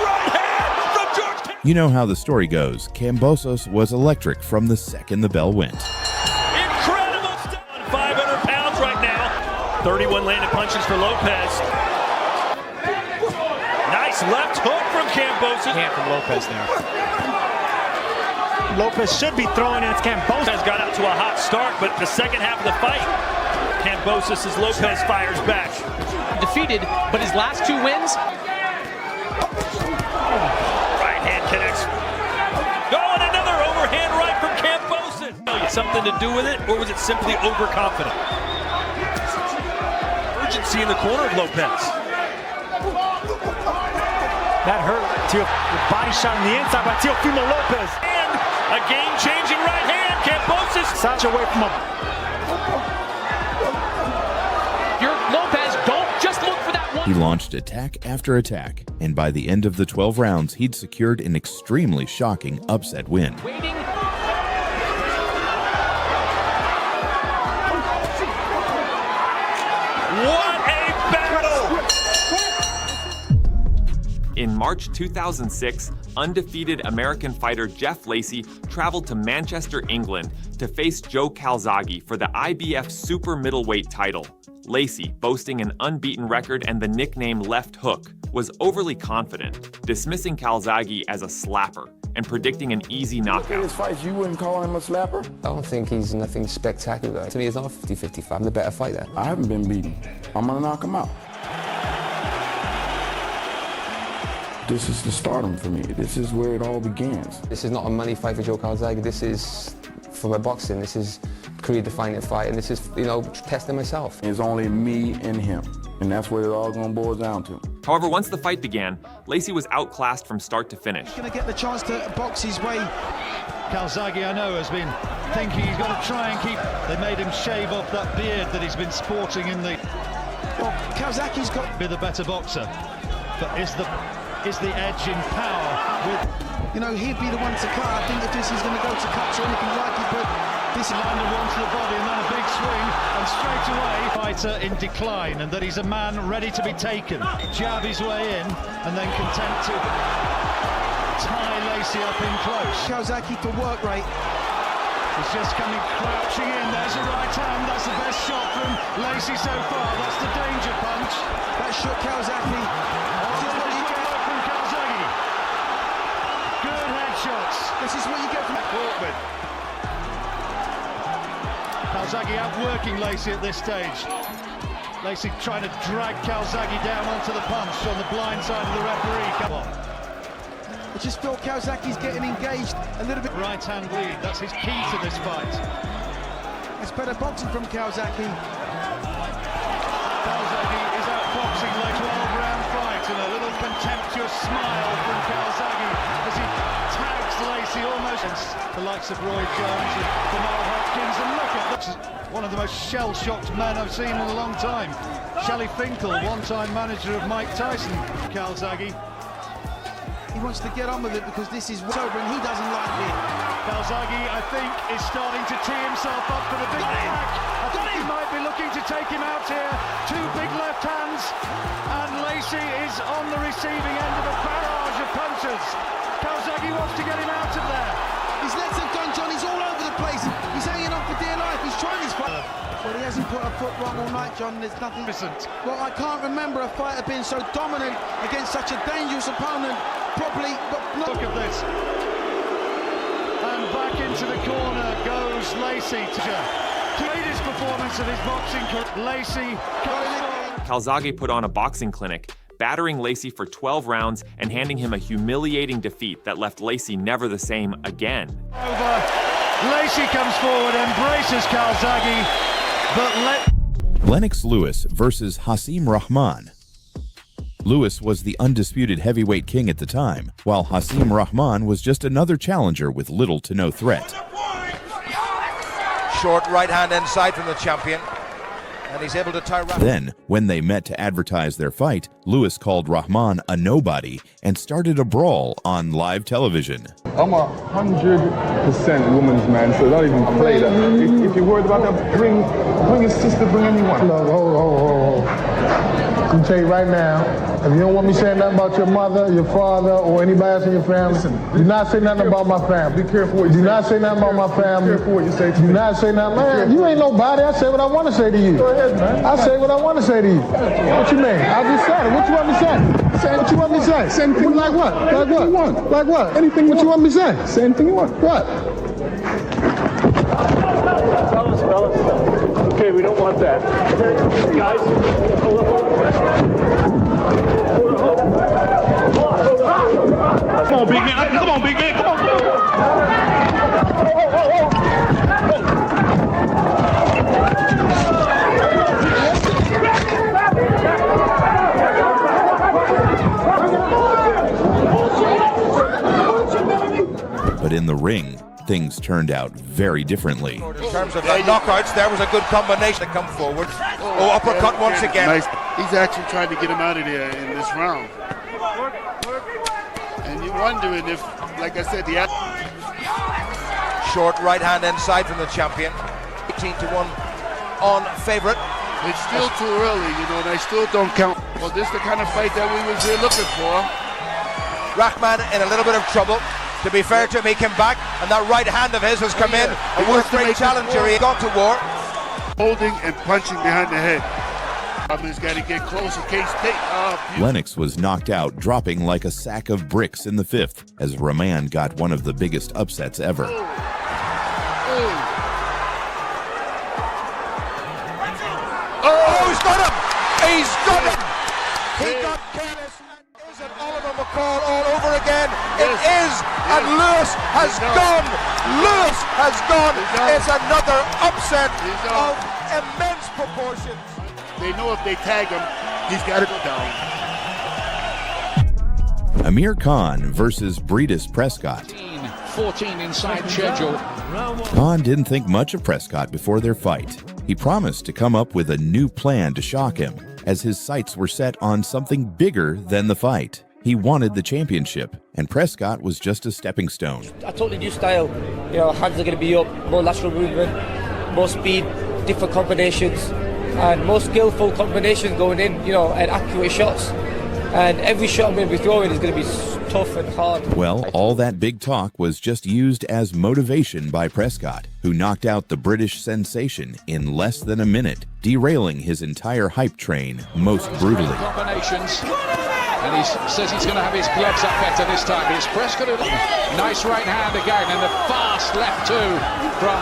S21: right hand from George!
S1: You know how the story goes. Kambosos was electric from the second the bell went.
S18: Incredible stuff. 500 pounds right now. 31 landed punches for Lopez. Nice left hook from Kambosos. Hand from Lopez there. Lopez should be throwing it. Kambosos got out to a hot start, but the second half of the fight, Kambosos as Lopez fires back. Defeated, but his last two wins. Right hand connects. Oh, and another overhand right from Kambosos. Something to do with it, or was it simply overconfident? Urgency in the corner of Lopez. That hurt. The body shot on the inside by Teofimo Lopez. And a game-changing right hand. Kambosos such away from him. Your Lopez, don't just look for that one.
S1: He launched attack after attack, and by the end of the 12 rounds, he'd secured an extremely shocking upset win.
S18: Waiting. What a battle!
S20: In March 2006, undefeated American fighter Jeff Lacey traveled to Manchester, England to face Joe Calzaghe for the IBF super middleweight title. Lacey, boasting an unbeaten record and the nickname Left Hook, was overly confident, dismissing Calzaghe as a slapper and predicting an easy knockout.
S16: In his fights, you wouldn't call him a slapper?
S26: I don't think he's nothing spectacular. To me, it's not 50-55. I'm the better fighter.
S16: I haven't been beaten. I'm gonna knock him out. This is the stardom for me. This is where it all begins.
S26: This is not a money fight for Joe Calzaghe. This is for my boxing. This is career-defining fight, and this is, testing myself.
S16: It's only me and him, and that's what it all gonna boil down to.
S20: However, once the fight began, Lacey was outclassed from start to finish.
S22: He's going to get the chance to box his way. Calzaghe, I know, has been thinking he's got to try and keep. They made him shave off that beard that he's been sporting in the. Well, Calzaghe's got to be the better boxer, but is the edge in power with. He'd be the one to cut. I think if this is going to go to cut or anything like it, but This landed one to the body and then a big swing, and straight away, fighter in decline, and that he's a man ready to be taken. Jab his way in, and then content to tie Lacey up in close.
S21: Kawasaki for work rate.
S22: He's just coming crouching in. There's a right hand. That's the best shot from Lacey so far. That's the danger punch.
S21: That shot Kawasaki.
S22: This is what you get from Kawasaki. Good headshots.
S21: This is what you get from
S22: Portman. Kawasaki outworking Lacey at this stage. Lacey trying to drag Kawasaki down onto the punch on the blind side of the referee. Come on.
S21: I just feel Kawasaki's getting engaged a little bit.
S22: Right hand lead, that's his key to this fight.
S21: It's better boxing from Kawasaki.
S22: Kawasaki is outboxing like 12-round fight, and a little contemptuous smile from Kawasaki as he tags Lacey almost. The likes of Roy Jones and Bernard Hopkins, and look at that. One of the most shell-shocked men I've seen in a long time. Shelley Finkel, one-time manager of Mike Tyson. Kawasaki.
S21: He wants to get on with it because this is sober and he doesn't like it.
S22: Kawasaki, I think, is starting to tee himself up for the big attack. I think he might be looking to take him out here. Two big left hands, and Lacey is on the receiving end of a barrage of punches. Kawasaki wants to get him out of there.
S21: His legs have gone, John. He's all over the place. He's hanging on for dear life. He's trying his fight. Well, he hasn't put a foot wrong all night, John. There's nothing. Well, I can't remember a fighter being so dominant against such a dangerous opponent. Probably, but not.
S22: Look at this. And back into the corner goes Lacey. Greatest performance of his boxing career. Lacey.
S20: Calzaghe put on a boxing clinic, battering Lacey for 12 rounds and handing him a humiliating defeat that left Lacey never the same again.
S22: Lacey comes forward, embraces Calzaghe, but
S1: Lennox Lewis versus Hasim Rahman. Lewis was the undisputed heavyweight king at the time, while Hasim Rahman was just another challenger with little to no threat.
S3: Short right hand inside from the champion, and he's able to tie.
S1: Then, when they met to advertise their fight, Lewis called Rahman a nobody and started a brawl on live television.
S14: I'm 100% woman's man, so don't even play that. If you're worried about that, bring your sister, bring anyone.
S7: Look, hold. I'm gonna tell you right now, if you don't want me saying nothing about your mother, your father, or anybody else in your family, do not say nothing about my family.
S14: Be careful what you say.
S7: Do not say nothing about my family.
S14: Be careful what you say to me.
S7: Do not say nothing. Man, you ain't nobody. I say what I want to say to you.
S14: Go ahead, man.
S7: I say what I want to say to you. What you mean? I just said it. What you want me to say? What you want me to say?
S14: Say anything you
S7: like what? Like what?
S14: You want.
S7: Like what?
S14: Anything
S7: what you want me to say?
S14: Say anything you want.
S7: What?
S21: Fellas. Okay, we don't want that. Guys, hold up. Come on, big man. Come on, big man. Come on.
S1: But in the ring, things turned out very differently.
S3: In terms of the knockouts, there was a good combination to come forward. Oh, uppercut once again.
S13: Nice. He's actually trying to get him out of there in this round. And you're wondering if, like I said, the
S3: short right hand inside from the champion. 18-1 on favorite.
S13: It's still too early, you know, and I still don't count. Well, this is the kind of fight that we was here looking for.
S3: Rahman in a little bit of trouble. To be fair to him, he came back, and that right hand of his has come in. A worst-rate challenger, he got to war.
S13: Holding and punching behind the head. He's got to get close in case
S1: Lennox was knocked out, dropping like a sack of bricks in the fifth, as Rahman got one of the biggest upsets ever.
S3: Oh, he's got him! He's got him! He got careless. Is it Oliver McCall all over again? It is, and Lewis has gone! Lewis has gone! It's another upset of immense proportions.
S13: They know if they tag him, he's got to go down.
S1: Amir Khan versus Breedis Prescott.
S17: 14 inside schedule.
S1: Khan didn't think much of Prescott before their fight. He promised to come up with a new plan to shock him, as his sights were set on something bigger than the fight. He wanted the championship, and Prescott was just a stepping stone.
S8: A totally new style. You know, hands are going to be up, more lateral movement, more speed, different combinations, and more skillful combinations going in, you know, and accurate shots. And every shot I'm going to be throwing is going to be tough and hard.
S1: Well, all that big talk was just used as motivation by Prescott, who knocked out the British sensation in less than a minute, derailing his entire hype train most brutally.
S17: Combinations. And he says he's going to have his gloves up better this time, but it's Prescott. Nice right hand again, and a fast left too from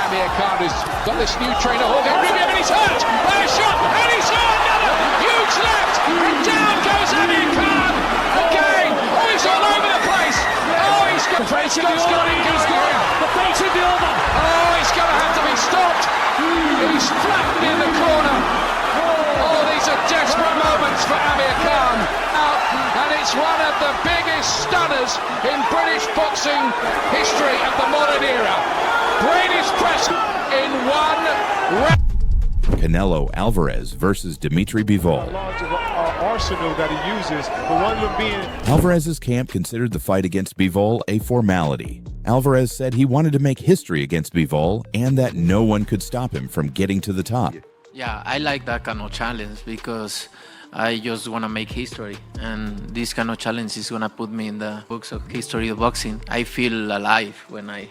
S17: Amir Khan, who's got this new trainer holding him, and he's hurt by a shot, and he's hurt another huge left, and down goes Amir Khan again. Oh, he's all over the place. Oh, he's got Prescott's got him going.
S18: The fight should be over.
S17: Oh, he's going to have to be stopped. He's flattened in the corner. Oh, these are desperate moments for Amir Khan. And it's one of the biggest stunners in British boxing history of the modern era. British press in one round.
S1: Canelo Alvarez versus Dimitri Bivol.
S3: Arsenal that he uses, but one of them being...
S1: Alvarez's camp considered the fight against Bivol a formality. Alvarez said he wanted to make history against Bivol and that no one could stop him from getting to the top.
S9: Yeah, I like that kind of challenge because I just want to make history, and this kind of challenge is going to put me in the books of history of boxing. I feel alive when I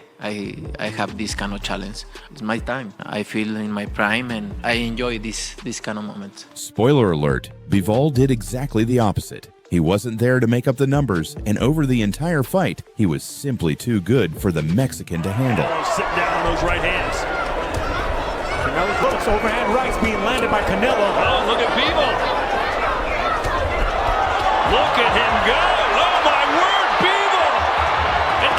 S9: have this kind of challenge. It's my time. I feel in my prime, and I enjoy this kind of moments.
S1: Spoiler alert, Bivol did exactly the opposite. He wasn't there to make up the numbers, and over the entire fight, he was simply too good for the Mexican to handle.
S11: Sit down on those right hands. Canelo looks overhand rights being landed by Canelo. Oh, look at Bivol. Look at him go! Oh my word, Bivol! And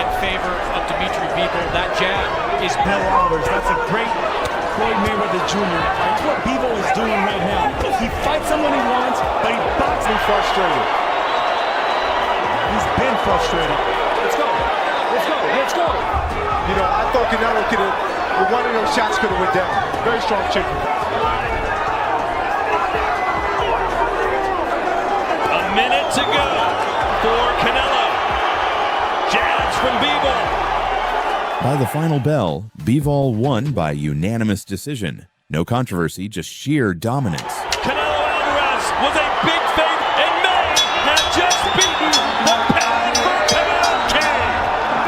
S11: in favor of Dimitri Bivol, that jab is Bill Alvarez. That's a great Floyd Mayweather Jr. That's what Bivol is doing right now. He fights someone he wants, but he boxes frustrated. He's been frustrated. Let's go! Let's go! Let's go!
S3: You know, I thought Canelo could have, with one of those shots, could have went down. Very strong chicken.
S11: Minute to go for Canelo. Jabs from Bivol.
S1: By the final bell, Bivol won by unanimous decision. No controversy, just sheer dominance.
S11: Canelo Alvarez was a big favorite and may have just beaten the pound for pound king.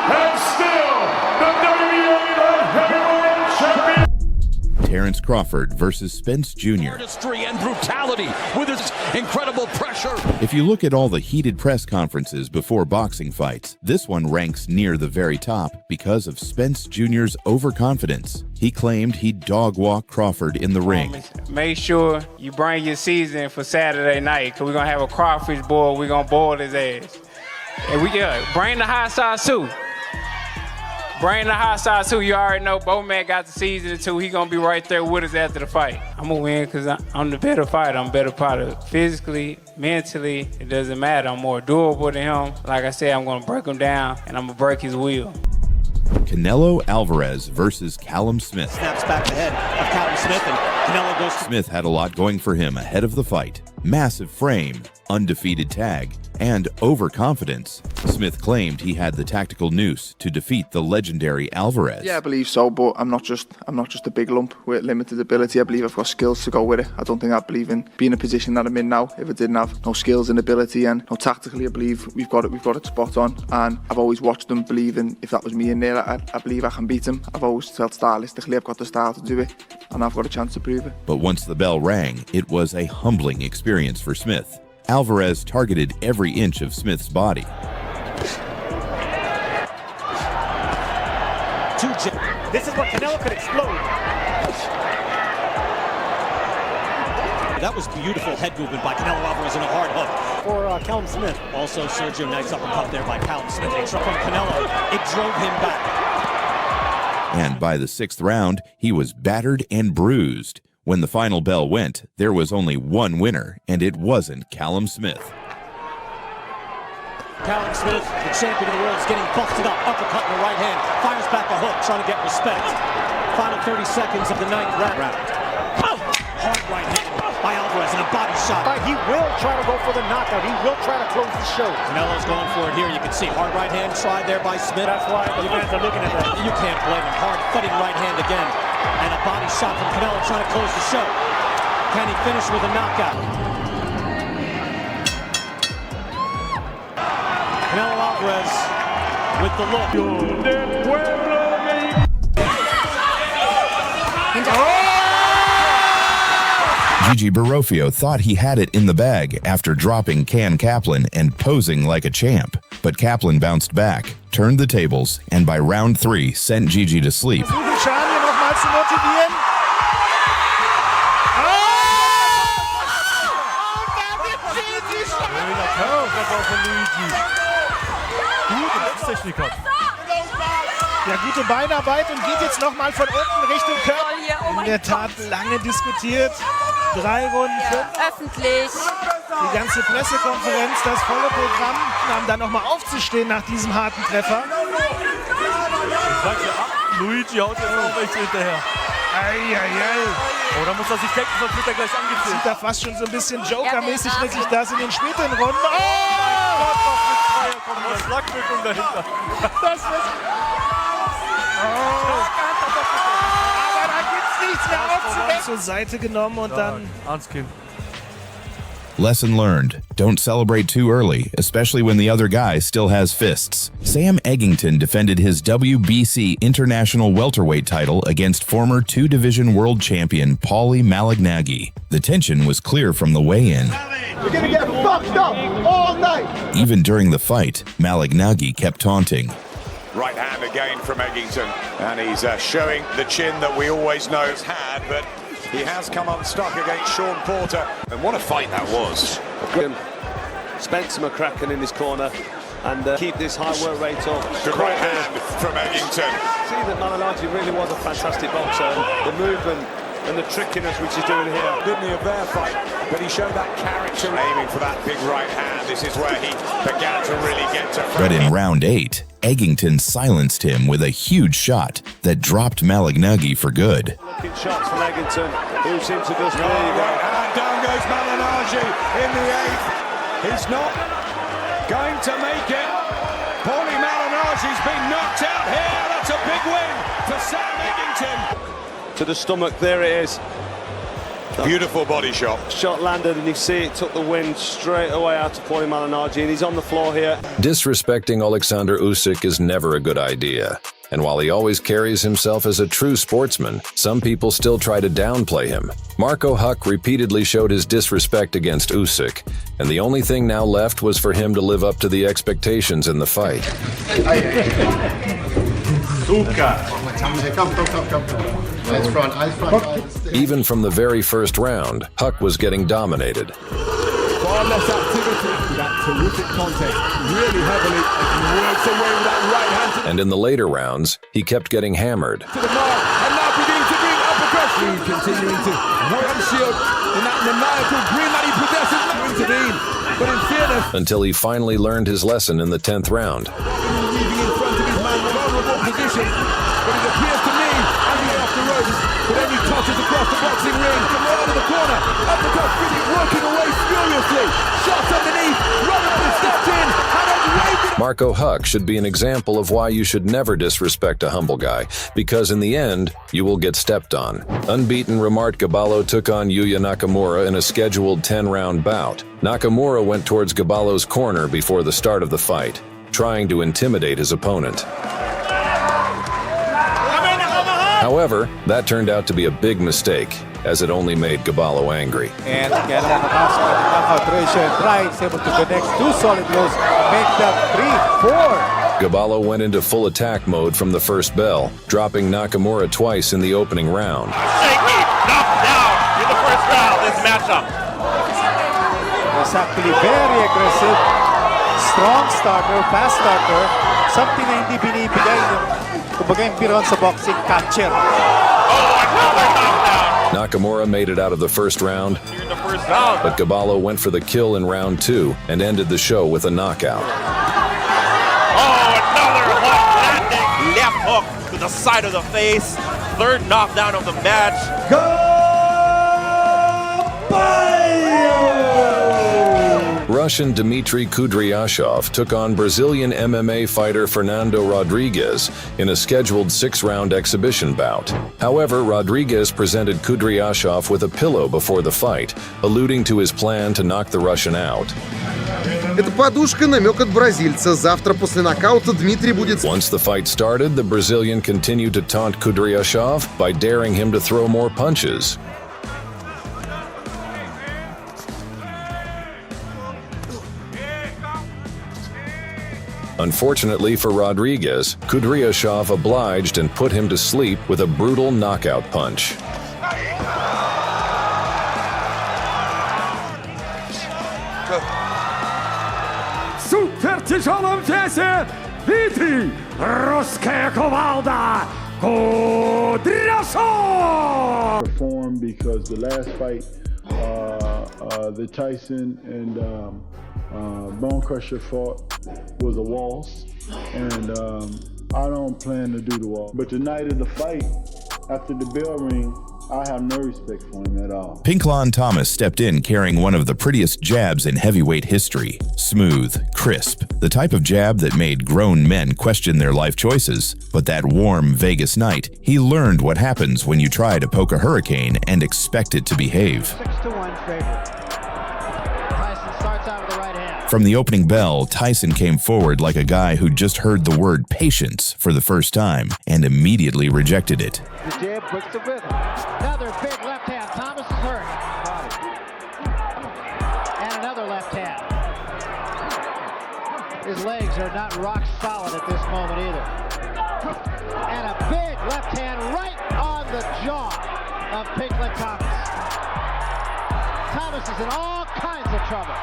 S11: And still the WWE heavyweight champion.
S1: Terrence Crawford versus Spence Jr.
S18: Artistry and brutality with his incredible pressure.
S1: If you look at all the heated press conferences before boxing fights, this one ranks near the very top because of Spence Jr.'s overconfidence. He claimed he'd dog-walk Crawford in the ring.
S19: Make sure you bring your seasoning for Saturday night, because we're going to have a crawfish boil. We're going to boil his ass. And bring the hot sauce too. Bring the hot sauce too. You already know Bowman got the seasoning too. He gonna be right there with us after the fight. I'm gonna win because I'm the better fighter. I'm better fighter. Physically, mentally, it doesn't matter. I'm more durable than him. Like I said, I'm gonna break him down and I'm gonna break his will.
S1: Canelo Alvarez versus Callum Smith.
S23: Snaps back ahead of Callum Smith, and Canelo goes.
S1: Smith had a lot going for him ahead of the fight. Massive frame, undefeated tag, and overconfidence. Smith claimed he had the tactical noose to defeat the legendary Alvarez.
S16: Yeah, I believe so, but I'm not just a big lump with limited ability. I believe I've got skills to go with it. I don't think I believe in being in a position that I'm in now if I didn't have no skills and ability, and no tactically. I believe we've got it spot on, and I've always watched them believing if that was me in there, I believe I can beat him. I've always felt stylistically I've got the style to do it, and I've got a chance to prove it.
S1: But once the bell rang, it was a humbling experience for Smith. Alvarez targeted every inch of Smith's body.
S11: This is what Canelo could explode. That was beautiful head movement by Canelo Alvarez and a hard hook. For Callum Smith. Also, Sergio, nice uppercut there by Callum Smith. From Canelo, it drove him back.
S1: And by the 6th round, he was battered and bruised. When the final bell went, there was only one winner, and it wasn't Callum Smith.
S11: Callum Smith, the champion of the world, is getting busted up. Uppercut in the right hand. Fires back a hook, trying to get respect. Final 30 seconds of the 9th round. Hard right hand.
S23: by Alvarez and a body shot.
S11: He will try to go for the knockout. He will try to close the show.
S23: Canelo's going for it here. You can see hard right hand tried there by Smith.
S11: That's why the fans are looking at that.
S23: You can't blame him. Hard fighting right hand again. And a body shot from Canelo trying to close the show. Can he finish with a knockout? Canelo Alvarez with the look.
S1: Gigi Barofio thought he had it in the bag after dropping Can Kaplan and posing like a champ. But Kaplan bounced back, turned the tables, and by round 3 sent Gigi to sleep.
S11: Ja, gute Beinarbeit und geht jetzt nochmal von unten Richtung Körper. In der Tat lange diskutiert. 3 Runden, 5.
S2: Öffentlich.
S11: Die ganze Pressekonferenz, das volle Programm, um dann nochmal aufzustehen nach diesem harten Treffer.
S4: Ich sag's ja, Luigi haut jetzt auch welche hinterher. Oh, da muss er sich denken, sonst wird er gleich angezählt.
S11: Sieht da fast schon so ein bisschen Joker-mäßig wirklich das in den späteren Runden. Oh!
S4: Was Schlagwirkung dahinter.
S11: Das ist... Aber da gibt's nichts mehr aufzunehmen. Zur Seite genommen und dann...
S1: Lesson learned. Don't celebrate too early, especially when the other guy still has fists. Sam Eggington defended his WBC International Welterweight title against former 2-division world champion Paulie Malignaggi. The tension was clear from the weigh-in.
S3: You're gonna get fucked up all night.
S1: Even during the fight, Malignaggi kept taunting.
S5: Right hand again from Eggington, and he's showing the chin that we always know he's had, but he has come unstuck against Sean Porter. And what a fight that was.
S23: Spencer McCracken in his corner and keep this high work rate up.
S5: Good right hand from Eggington.
S23: See that Malignaggi really was a fantastic boxer. The movement and the trickiness which he's doing here.
S5: Didn't he, a fair fight, but he showed that character. Aiming for that big right hand. This is where he began to really get to...
S1: But in round 8, Eggington silenced him with a huge shot that dropped Malignaggi for good.
S23: Looking shots from Eggington, who seems to just...
S5: Right hand, down goes Malignaggi in the 8th. He's not going to make it. Paulie Malignaggi's been knocked out here. That's a big win for Sam Eggington.
S23: To the stomach, there it is.
S5: Beautiful body shot.
S23: Shot landed, and you see it took the wind straight away out of Paulie Malignaggi, and he's on the floor here.
S10: Disrespecting Alexander Usyk is never a good idea. And while he always carries himself as a true sportsman, some people still try to downplay him. Marco Huck repeatedly showed his disrespect against Usyk, and the only thing now left was for him to live up to the expectations in the fight. Even from the very first round, Huck was getting dominated.
S4: Far less activity, that terrific contest, really heavily, and works away with that right hand.
S10: And in the later rounds, he kept getting hammered.
S4: To the mark, and now beginning to bring uppercuts. Continuing to work the shield in that maniacal grin that he possesses to intervene. But in fairness...
S10: Until he finally learned his lesson in the 10th round.
S4: Weaving in front of his man, vulnerable position. But it appears to me, as he's off the ropes, but then he tosses across the boxing ring, from right out of the corner, uppercut, working away furiously, shots underneath, Robinson stepped in, and then raised it.
S10: Marco Huck should be an example of why you should never disrespect a humble guy, because in the end, you will get stepped on. Unbeaten Remart Gaballo took on Yuya Nakamura in a scheduled 10-round bout. Nakamura went towards Gaballo's corner before the start of the fight, trying to intimidate his opponent. However, that turned out to be a big mistake, as it only made Gaballo angry.
S24: And again, Bryce able to connect 2 solid blows, make that 3-4.
S10: Gaballo went into full attack mode from the first bell, dropping Nakamura twice in the opening round.
S3: Knocked down in the first round, this matchup.
S24: Was actually very aggressive, strong starter, fast starter, something na hindi binibigay ng kumbaga yung piron sa boxing catcher.
S10: Nakamura made it out of the first round, but Gaballo went for the kill in round 2 and ended the show with a knockout.
S3: Oh, another hot landing left hook to the side of the face. 3rd knockdown of the match.
S24: Gaballo!
S10: Russian Dmitry Kudryashov took on Brazilian MMA fighter Fernando Rodriguez in a scheduled 6-round exhibition bout. However, Rodriguez presented Kudryashov with a pillow before the fight, alluding to his plan to knock the Russian out.
S2: Это подушка, намек от бразильца. Завтра после нокаута Дмитрий будет...
S10: Once the fight started, the Brazilian continued to taunt Kudryashov by daring him to throw more punches. Unfortunately for Rodriguez, Kudryashov obliged and put him to sleep with a brutal knockout punch.
S4: Супертяжелом весе Дмитрий Русская кувалда Kudryashov!
S6: Performed because the last fight, the Tyson and Bone Crusher fought was a waltz, and I don't plan to do the waltz. But the night of the fight, after the bell ring, I have no respect for him at all.
S1: Pinklon Thomas stepped in carrying one of the prettiest jabs in heavyweight history. Smooth, crisp, the type of jab that made grown men question their life choices. But that warm Vegas night, he learned what happens when you try to poke a hurricane and expect it to behave.
S23: 6-1 favorite. Tyson starts out with the right hand.
S1: From the opening bell, Tyson came forward like a guy who'd just heard the word patience for the first time and immediately rejected it.
S23: The jab puts the rhythm. Another big left hand. Thomas is hurt. And another left hand. His legs are not rock solid at this moment either. And a big left hand right on the jaw of Pinklon Thomas. Thomas is in all kinds of trouble.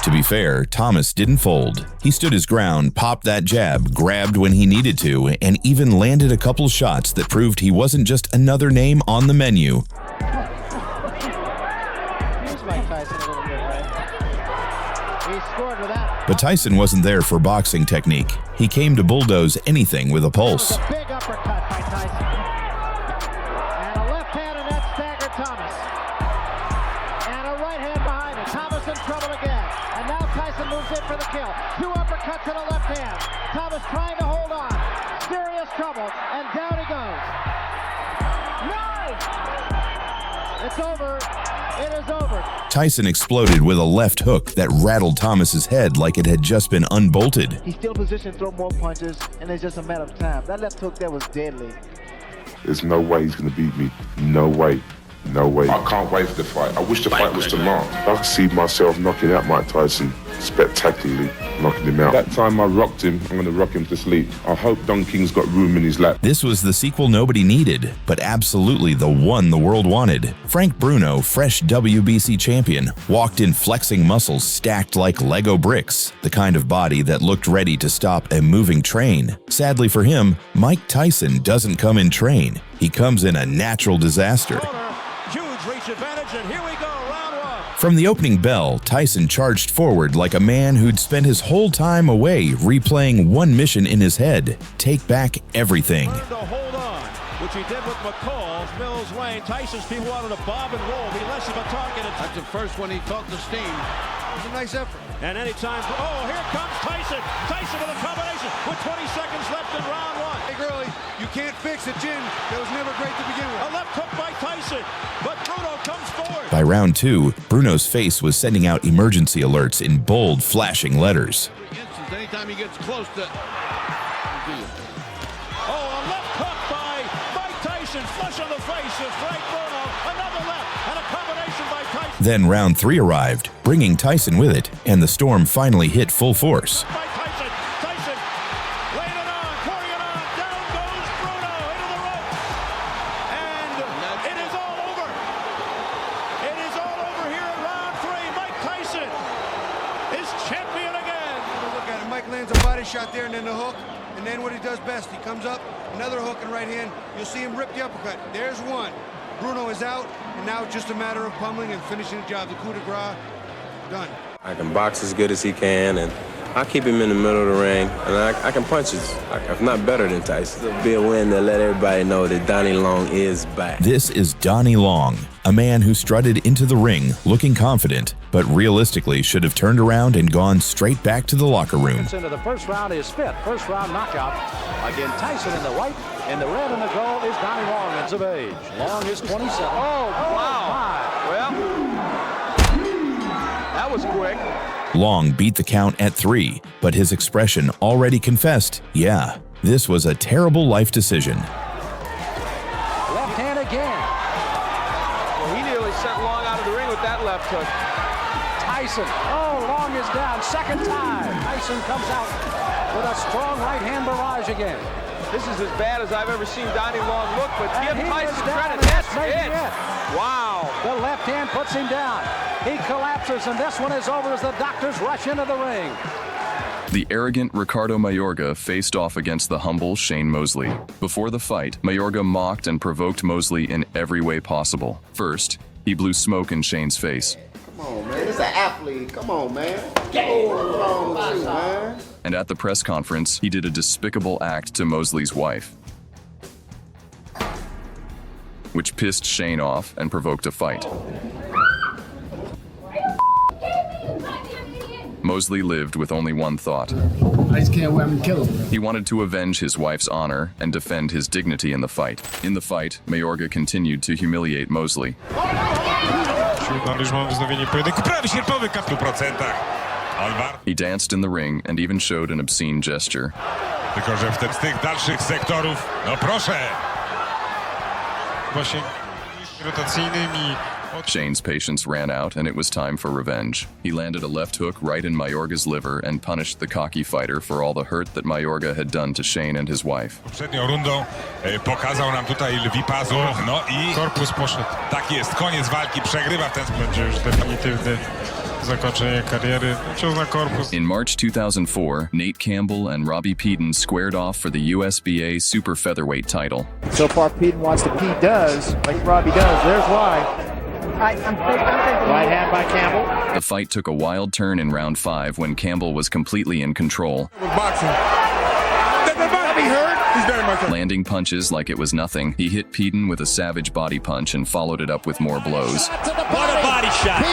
S1: To be fair, Thomas didn't fold. He stood his ground, popped that jab, grabbed when he needed to, and even landed a couple shots that proved he wasn't just another name on the menu.
S23: Here's Mike Tyson a little bit, right? He scored with that.
S1: But Tyson wasn't there for boxing technique. He came to bulldoze anything with a pulse.
S23: A big uppercut by Tyson. And a left hand, and that staggered Thomas. And a right hand behind it. Thomas in trouble again. And now Tyson moves in for the kill. 2 uppercuts and a left hand. Thomas trying to hold on. Serious trouble. And down he goes. No! It's over. It is over.
S1: Tyson exploded with a left hook that rattled Thomas's head like it had just been unbolted.
S21: He's still positioned to throw more punches, and it's just a matter of time. That left hook there was deadly.
S12: There's no way he's going to beat me. No way. No way. I can't wait for the fight. I wish the fight was tomorrow. I can see myself knocking out Mike Tyson spectacularly, knocking him out. That time I rocked him, I'm going to rock him to sleep. I hope Don King's got room in his lap.
S1: This was the sequel nobody needed, but absolutely the one the world wanted. Frank Bruno, fresh WBC champion, walked in flexing muscles stacked like Lego bricks, the kind of body that looked ready to stop a moving train. Sadly for him, Mike Tyson doesn't come in train. He comes in a natural disaster.
S4: Huge reach advantage, and here we go, round 1.
S1: From the opening bell, Tyson charged forward like a man who'd spent his whole time away replaying one mission in his head: take back everything.
S4: To hold on, which he did with McCall's, Mills Lane. Tyson's people wanted to bob and roll, be less of a target.
S13: That's the first one he felt the steam. It was a nice effort.
S4: And anytime, oh, here comes Tyson. Tyson with a combination with 20 seconds left in round 1.
S13: Hey, Gurley, you can't fix a chin that was never great to begin with.
S4: A left hook by Tyson, but Bruno comes forward.
S1: By round 2, Bruno's face was sending out emergency alerts in bold, flashing letters.
S13: Anytime he gets close to...
S4: Oh, a left hook by Mike Tyson, flush on the face of Frank Bruno. Another left, and a combination by Tyson.
S1: Then round 3 arrived, bringing Tyson with it, and the storm finally hit full force.
S4: By Tyson, Tyson, laying it on, pouring it on, down goes Bruno into the ropes. And it is all over. It is all over here in round 3. Mike Tyson is champion again.
S13: Look at it, Mike lands a body shot there and then the hook. And then what he does best, he comes up, another hook and right hand. You'll see him rip the uppercut. There's one. Bruno is out, and now it's just a matter of pummeling and finishing the job. The coup de grace, done.
S15: I can box as good as he can, and I keep him in the middle of the ring, and I can punch if not better than Tyson. It'll be a win to let everybody know that Donnie Long is back.
S1: This is Donnie Long, a man who strutted into the ring looking confident, but realistically should have turned around and gone straight back to the locker room.
S7: Into the first round, his fifth first-round knockout. Again, Tyson in the white, in the red and the gold is Donnie Long, ends of age. Long is 27. Oh, wow. Well, that was quick.
S1: Long beat the count at 3, but his expression already confessed, yeah, this was a terrible life decision.
S7: Left hand again.
S14: Well, he nearly sent Long out of the ring with that left hook.
S7: Tyson, oh, Long is down, second time. Tyson comes out with a strong right hand barrage again.
S14: This is as bad as I've ever seen Donnie Long look, but give Tyson credit,
S7: that's
S14: it. Wow.
S7: The left hand puts him down. He collapses, and this one is over as the doctors rush into the ring.
S20: The arrogant Ricardo Mayorga faced off against the humble Shane Mosley. Before the fight, Mayorga mocked and provoked Mosley in every way possible. First, he blew smoke in Shane's face.
S2: Come on, man. It's an athlete. Come on, man. Oh, wrong with you, man.
S20: And at the press conference, he did a despicable act to Mosley's wife, which pissed Shane off and provoked a fight. Mosley lived with only one thought.
S22: I just can't wait, I'm gonna kill him.
S20: He wanted to avenge his wife's honor and defend his dignity in the fight. In the fight, Mayorga continued to humiliate Mosley. He danced in the ring and even showed an obscene gesture.
S25: Tylko że z tych dalszych sektorów, no proszę. Właśnie rotacyjnymi.
S20: Shane's patience ran out and it was time for revenge. He landed a left hook right in Mayorga's liver and punished the cocky fighter for all the hurt that Mayorga had done to Shane and his wife.
S25: Poprzednią rundą pokazał nam tutaj lwi pazur, no i korpus poszedł. Tak jest, koniec walki, przegrywa w ten sposób. Będzie już definitywny zakończenie kariery. Cios na korpus.
S20: In March 2004, Nate Campbell and Robbie Peden squared off for the USBA Super Featherweight title.
S24: So far, Peden wants to Pete does, like Robbie does. There's why. Right hand by Campbell.
S20: The fight took a wild turn in round 5 when Campbell was completely in control. Landing punches like it was nothing, he hit Peden with a savage body punch and followed it up with more blows.
S18: What a body shot.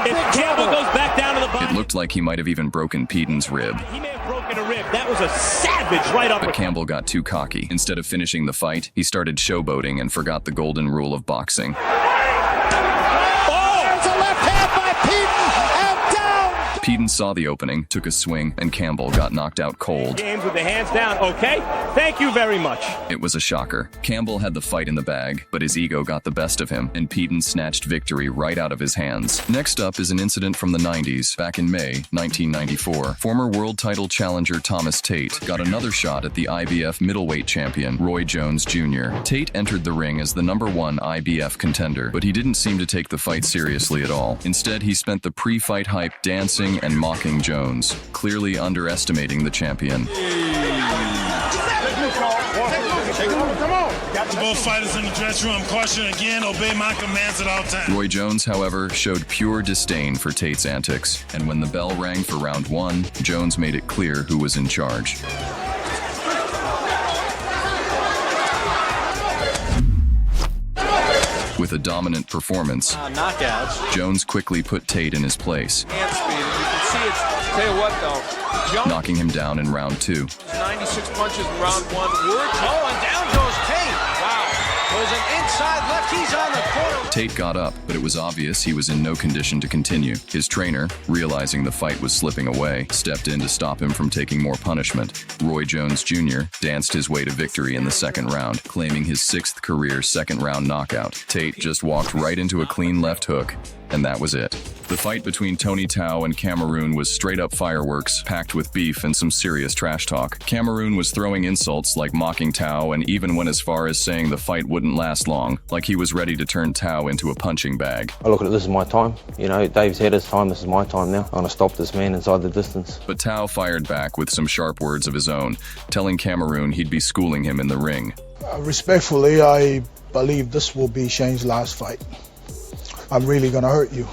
S18: If Campbell goes back down to the body.
S20: It looked like he might have even broken Peden's rib.
S18: He may have broken a rib. That was a savage right up.
S20: But Campbell got too cocky. Instead of finishing the fight, he started showboating and forgot the golden rule of boxing. Peden saw the opening, took a swing, and Campbell got knocked out cold.
S18: James with the hands down, okay? Thank you very much.
S20: It was a shocker. Campbell had the fight in the bag, but his ego got the best of him, and Peden snatched victory right out of his hands. Next up is an incident from the 90s. Back in May 1994, former world title challenger Thomas Tate got another shot at the IBF middleweight champion, Roy Jones Jr. Tate entered the ring as the #1 IBF contender, but he didn't seem to take the fight seriously at all. Instead, he spent the pre-fight hype dancing and mocking Jones, clearly underestimating the champion.
S25: To both fighters in the dressing room, caution again, obey my commands at all times.
S20: Roy Jones, however, showed pure disdain for Tate's antics, and when the bell rang for round 1, Jones made it clear who was in charge. With a dominant performance,
S14: knockouts.
S20: Jones quickly put Tate in his place,
S14: Hand speed. You can see it. Tell you what, though. Jones,
S20: knocking him down in round 2.
S14: 96 punches in round 1. Oh, and down goes Tate. Wow. It was an inside left. He's on the corner.
S20: Tate got up, but it was obvious he was in no condition to continue. His trainer, realizing the fight was slipping away, stepped in to stop him from taking more punishment. Roy Jones Jr. danced his way to victory in the second round, claiming his 6th career second-round knockout. Tate just walked right into a clean left hook, and that was it. The fight between Tony Tao and Cameroon was straight-up fireworks, packed with beef and some serious trash talk. Cameroon was throwing insults like mocking Tao and even went as far as saying the fight wouldn't last long, like he was ready to turn Tao into a punching bag.
S26: I look at it, this is my time. You know, Dave's had his time, this is my time now. I'm going to stop this man inside the distance.
S20: But Tao fired back with some sharp words of his own, telling Cameroon he'd be schooling him in the ring.
S27: Respectfully, I believe this will be Shane's last fight. I'm really going to hurt you.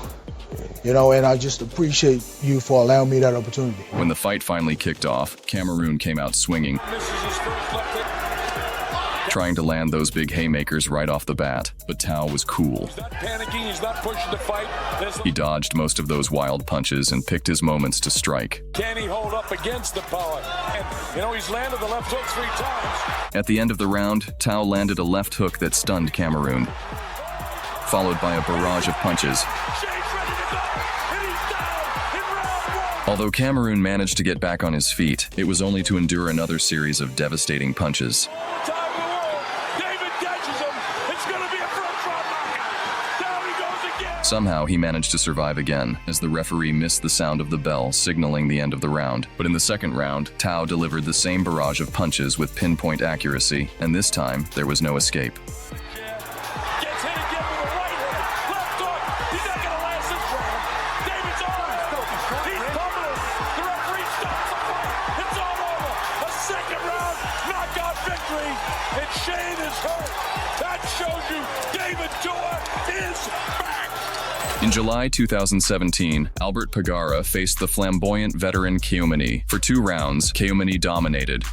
S27: You know, and I just appreciate you for allowing me that opportunity.
S20: When the fight finally kicked off, Cameroon came out swinging. trying to land those big haymakers right off the bat, but Tao was cool.
S4: He's not panicking, he's not pushing the fight.
S20: He dodged most of those wild punches and picked his moments to strike.
S4: Can he hold up against the power? And, he's landed the left hook 3 times.
S20: At the end of the round, Tao landed a left hook that stunned Cameroon, followed by a barrage of punches. Although Cameroon managed to get back on his feet, it was only to endure another series of devastating punches. Somehow he managed to survive again, as the referee missed the sound of the bell signaling the end of the round. But in the second round, Tao delivered the same barrage of punches with pinpoint accuracy, and this time there was no escape. In July 2017, Albert Pagara faced the flamboyant veteran Keomani. For 2 rounds, Keomani dominated,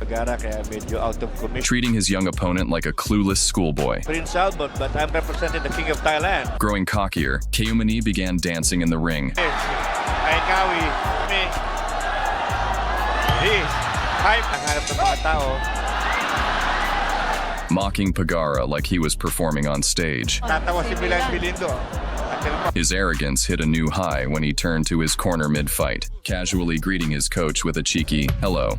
S20: treating his young opponent like a clueless schoolboy.
S5: Prince Albert, but I'm representing the King of Thailand.
S20: Growing cockier, Keomani began dancing in the ring. Mocking Pagara like he was performing on stage. His arrogance hit a new high when he turned to his corner mid-fight, casually greeting his coach with a cheeky, "Hello."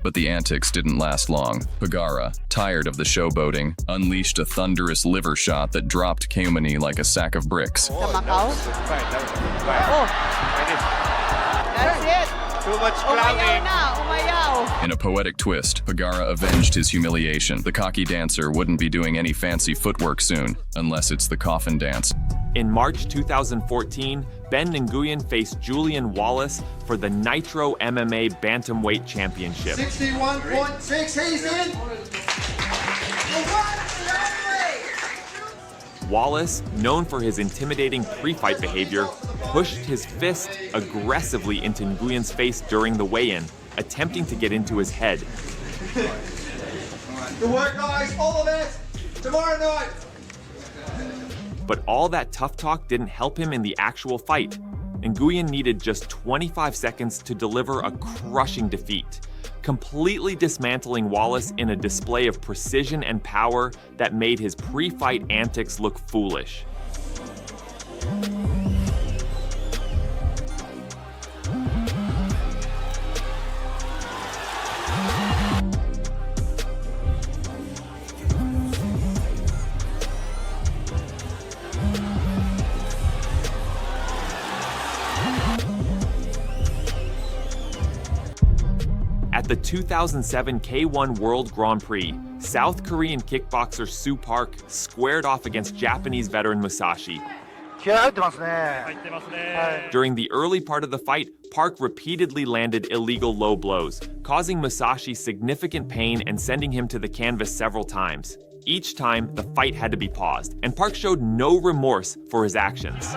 S20: But the antics didn't last long. Pagara, tired of the showboating, unleashed a thunderous liver shot that dropped Keomani like a sack of bricks.
S5: That's it. Too much clowning.
S20: In a poetic twist, Pagara avenged his humiliation. The cocky dancer wouldn't be doing any fancy footwork soon, unless it's the coffin dance.
S8: In March 2014, Ben Nguyen faced Julian Wallace for the Nitro MMA Bantamweight Championship.
S9: 61.6, he's in.
S8: Wallace, known for his intimidating pre-fight behavior, pushed his fist aggressively into Nguyen's face during the weigh-in, attempting to get into his head.
S9: Good work, guys. All of it. Tomorrow night.
S8: But all that tough talk didn't help him in the actual fight. Nguyen needed just 25 seconds to deliver a crushing defeat, completely dismantling Wallace in a display of precision and power that made his pre-fight antics look foolish. At the 2007 K1 World Grand Prix, South Korean kickboxer Soo Park squared off against Japanese veteran Musashi. During the early part of the fight, Park repeatedly landed illegal low blows, causing Musashi significant pain and sending him to the canvas several times. Each time, the fight had to be paused, and Park showed no remorse for his actions.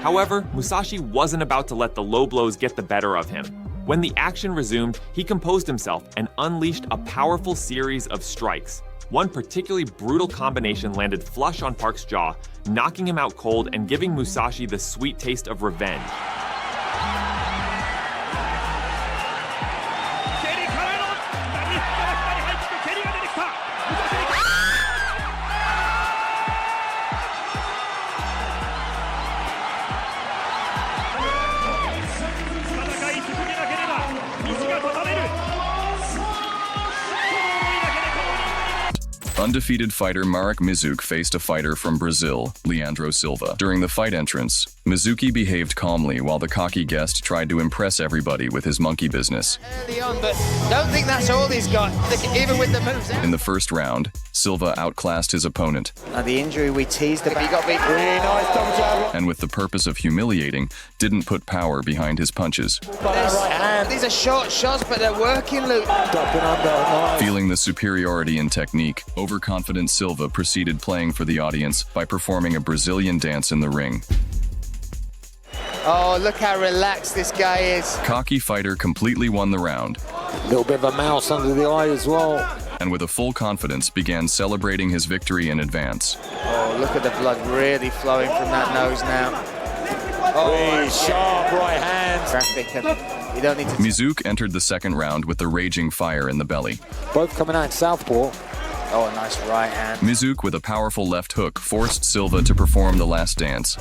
S8: However, Musashi wasn't about to let the low blows get the better of him. When the action resumed, he composed himself and unleashed a powerful series of strikes. One particularly brutal combination landed flush on Park's jaw, knocking him out cold and giving Musashi the sweet taste of revenge.
S20: Undefeated fighter Marek Mizuk faced a fighter from Brazil, Leandro Silva. During the fight entrance, Mizuki behaved calmly while the cocky guest tried to impress everybody with his monkey business.
S3: Early on, but don't think that's all he's got, even with the moves.
S20: In the first round, Silva outclassed his opponent.
S3: The injury we teased about. He got beat. Really nice double jab.
S20: And with the purpose of humiliating, didn't put power behind his punches.
S3: These are short shots, but they're working, Luke.
S20: Feeling the superiority in technique, overconfident Silva proceeded playing for the audience by performing a Brazilian dance in the ring.
S3: Oh, look how relaxed this guy is.
S20: Cocky fighter completely won the round.
S3: A little bit of a mouse under the eye as well.
S20: And with a full confidence began celebrating his victory in advance.
S3: Oh, look at the blood really flowing from that nose now. Oh, sharp right hand. Graphic, you don't need to...
S20: Mizuk entered the second round with the raging fire in the belly.
S3: Both coming out southpaw. Oh, a nice right hand.
S20: Mizuk with a powerful left hook forced Silva to perform the last dance.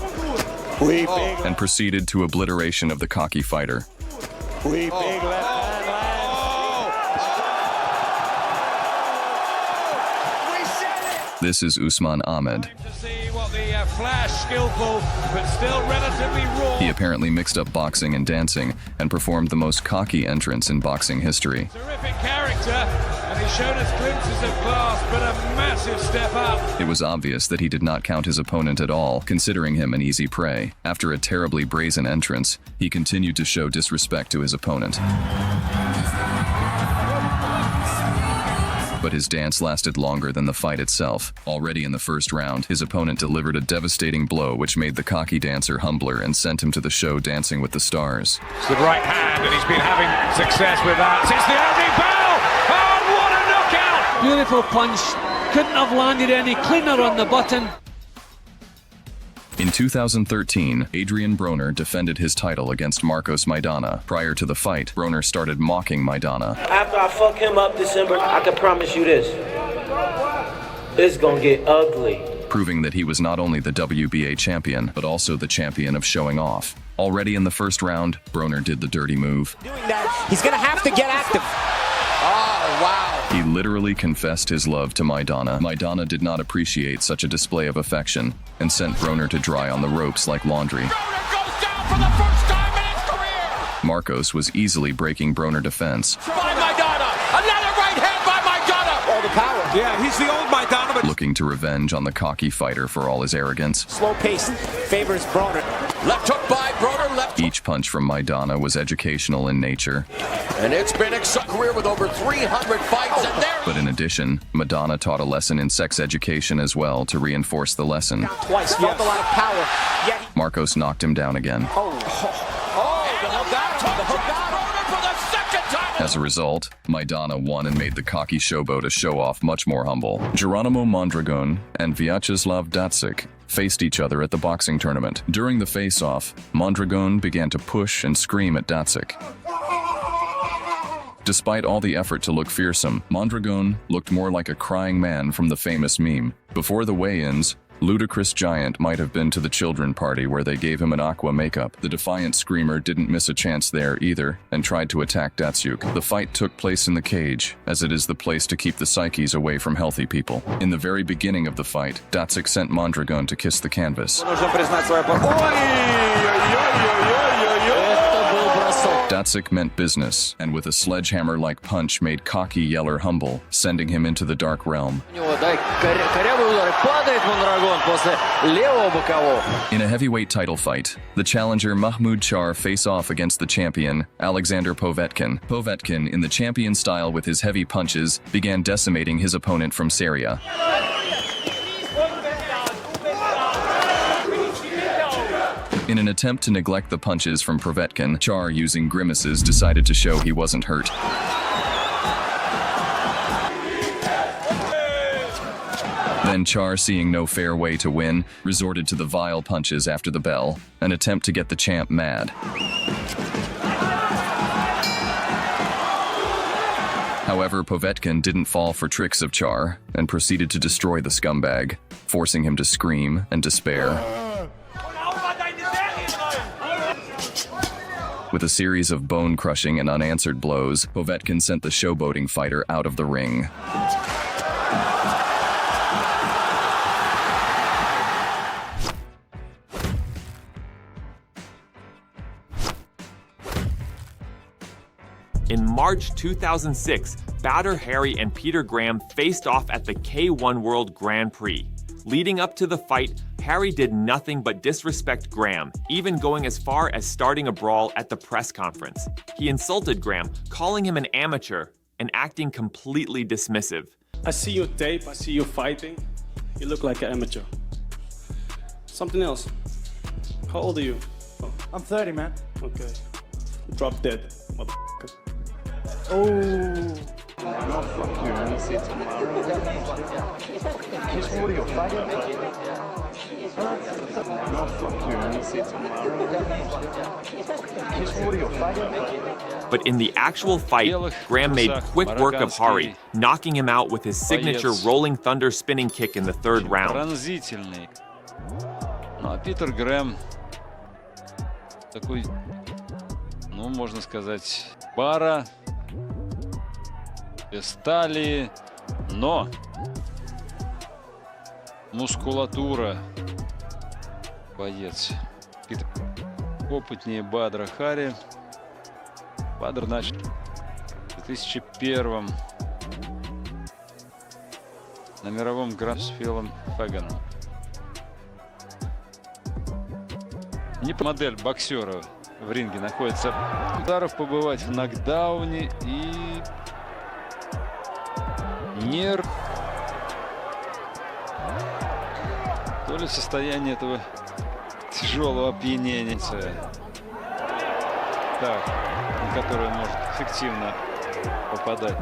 S20: And proceeded to obliteration of the cocky fighter.
S3: Big left hand lands.
S20: This is Usman Ahmed.
S14: Flash, skillful, but still relatively raw.
S20: He apparently mixed up boxing and dancing and performed the most cocky entrance in boxing history.
S14: Terrific character, and he showed us glimpses of class, but a massive step up.
S20: It was obvious that he did not count his opponent at all, considering him an easy prey. After a terribly brazen entrance, he continued to show disrespect to his opponent. But his dance lasted longer than the fight itself. Already in the first round, his opponent delivered a devastating blow which made the cocky dancer humbler and sent him to the show Dancing with the Stars.
S14: It's the right hand, and he's been having success with that since the opening bell. Oh, what a knockout!
S6: Beautiful punch. Couldn't have landed any cleaner on the button.
S20: In 2013, Adrian Broner defended his title against Marcos Maidana. Prior to the fight, Broner started mocking Maidana.
S10: After I fuck him up December, I can promise you this. It's gonna get ugly.
S20: Proving that he was not only the WBA champion, but also the champion of showing off. Already in the first round, Broner did the dirty move.
S3: Doing that, he's gonna have to get active. Oh, wow.
S20: He literally confessed his love to Maidana. Maidana did not appreciate such a display of affection and sent Broner to dry on the ropes like laundry.
S14: Broner goes down for the first time in his career.
S20: Marcos was easily breaking Broner defense.
S14: By Maidana, another right hand by Maidana.
S3: All the power.
S14: Yeah, he's the old Maidana, but
S20: looking to revenge on the cocky fighter for all his arrogance.
S3: Slow pace favors Broner.
S14: Left hook by Broner, left.
S20: Each punch from Maidana was educational in nature.
S14: And it's been a career with over 300 fights in there.
S20: But in addition, Maidana taught a lesson in sex education as well to reinforce the lesson.
S3: Twice, felt a lot of power. Yet
S20: Marcos knocked him down again. As a result, Maidana won and made the cocky showboat a show-off much more humble. Geronimo Mondragon and Vyacheslav Datsik faced each other at the boxing tournament. During the face-off, Mondragon began to push and scream at Datsik. Despite all the effort to look fearsome, Mondragon looked more like a crying man from the famous meme. Before the weigh-ins, Ludicrous Giant might have been to the children party where they gave him an aqua makeup. The defiant screamer didn't miss a chance there either and tried to attack Datsuk. The fight took place in the cage, as it is the place to keep the psyches away from healthy people. In the very beginning of the fight, Datsuk sent Mondragon to kiss the canvas. Datsik meant business, and with a sledgehammer-like punch made cocky Yeller humble, sending him into the dark realm. In a heavyweight title fight, the challenger Mahmoud Char face off against the champion, Alexander Povetkin. Povetkin, in the champion style with his heavy punches, began decimating his opponent from Serbia. In an attempt to neglect the punches from Povetkin, Char, using grimaces, decided to show he wasn't hurt. Then Char, seeing no fair way to win, resorted to the vile punches after the bell, an attempt to get the champ mad. However, Povetkin didn't fall for tricks of Char and proceeded to destroy the scumbag, forcing him to scream and despair. With a series of bone-crushing and unanswered blows, Povetkin sent the Showboating fighter out of the ring.
S8: In March 2006, Badr Hari and Peter Graham faced off at the K1 World Grand Prix. Leading up to the fight, Hari did nothing but disrespect Graham, even going as far as starting a brawl at the press conference. He insulted Graham, calling him an amateur and acting completely dismissive.
S11: I see your tape, I see you fighting. You look like an amateur. Something else. How old are you? Oh.
S24: I'm 30, man.
S11: Okay. Drop dead, motherfucker.
S24: Oh.
S11: No, fuck you, man. See you tomorrow.
S24: What are you fighting?
S11: No, fuck you, man. See you tomorrow.
S24: What are you fighting?
S8: But in the actual fight, Graham made quick work of Hari, knocking him out with his signature Rolling Thunder spinning kick in the third round.
S12: Пронзительный. Ну, а Питер Грэм такой, ну, можно сказать, бара, без стали, но мускулатура. Боец. Питер опытнее Бадра Хари. Бадр начал в 2001 на мировом гран-при с Филом Феганом. Не модель боксера в ринге находится. Ударов побывать в нокдауне и нерв. То ли состояние этого тяжелого опьянения, так, на которое он может эффективно попадать.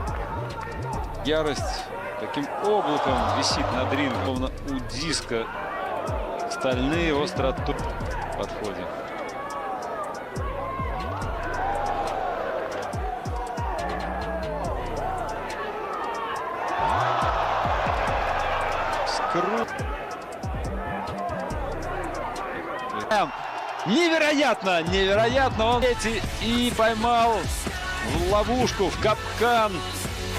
S12: Ярость таким облаком висит над рингом, словно у диска стальные остроты подходят. Невероятно, невероятно, он эти и поймал в ловушку, в капкан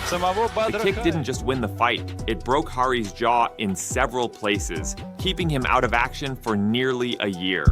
S12: самого Бадра.
S8: The kick didn't just win the fight, it broke Hari's jaw in several places, keeping him out of action for nearly a year.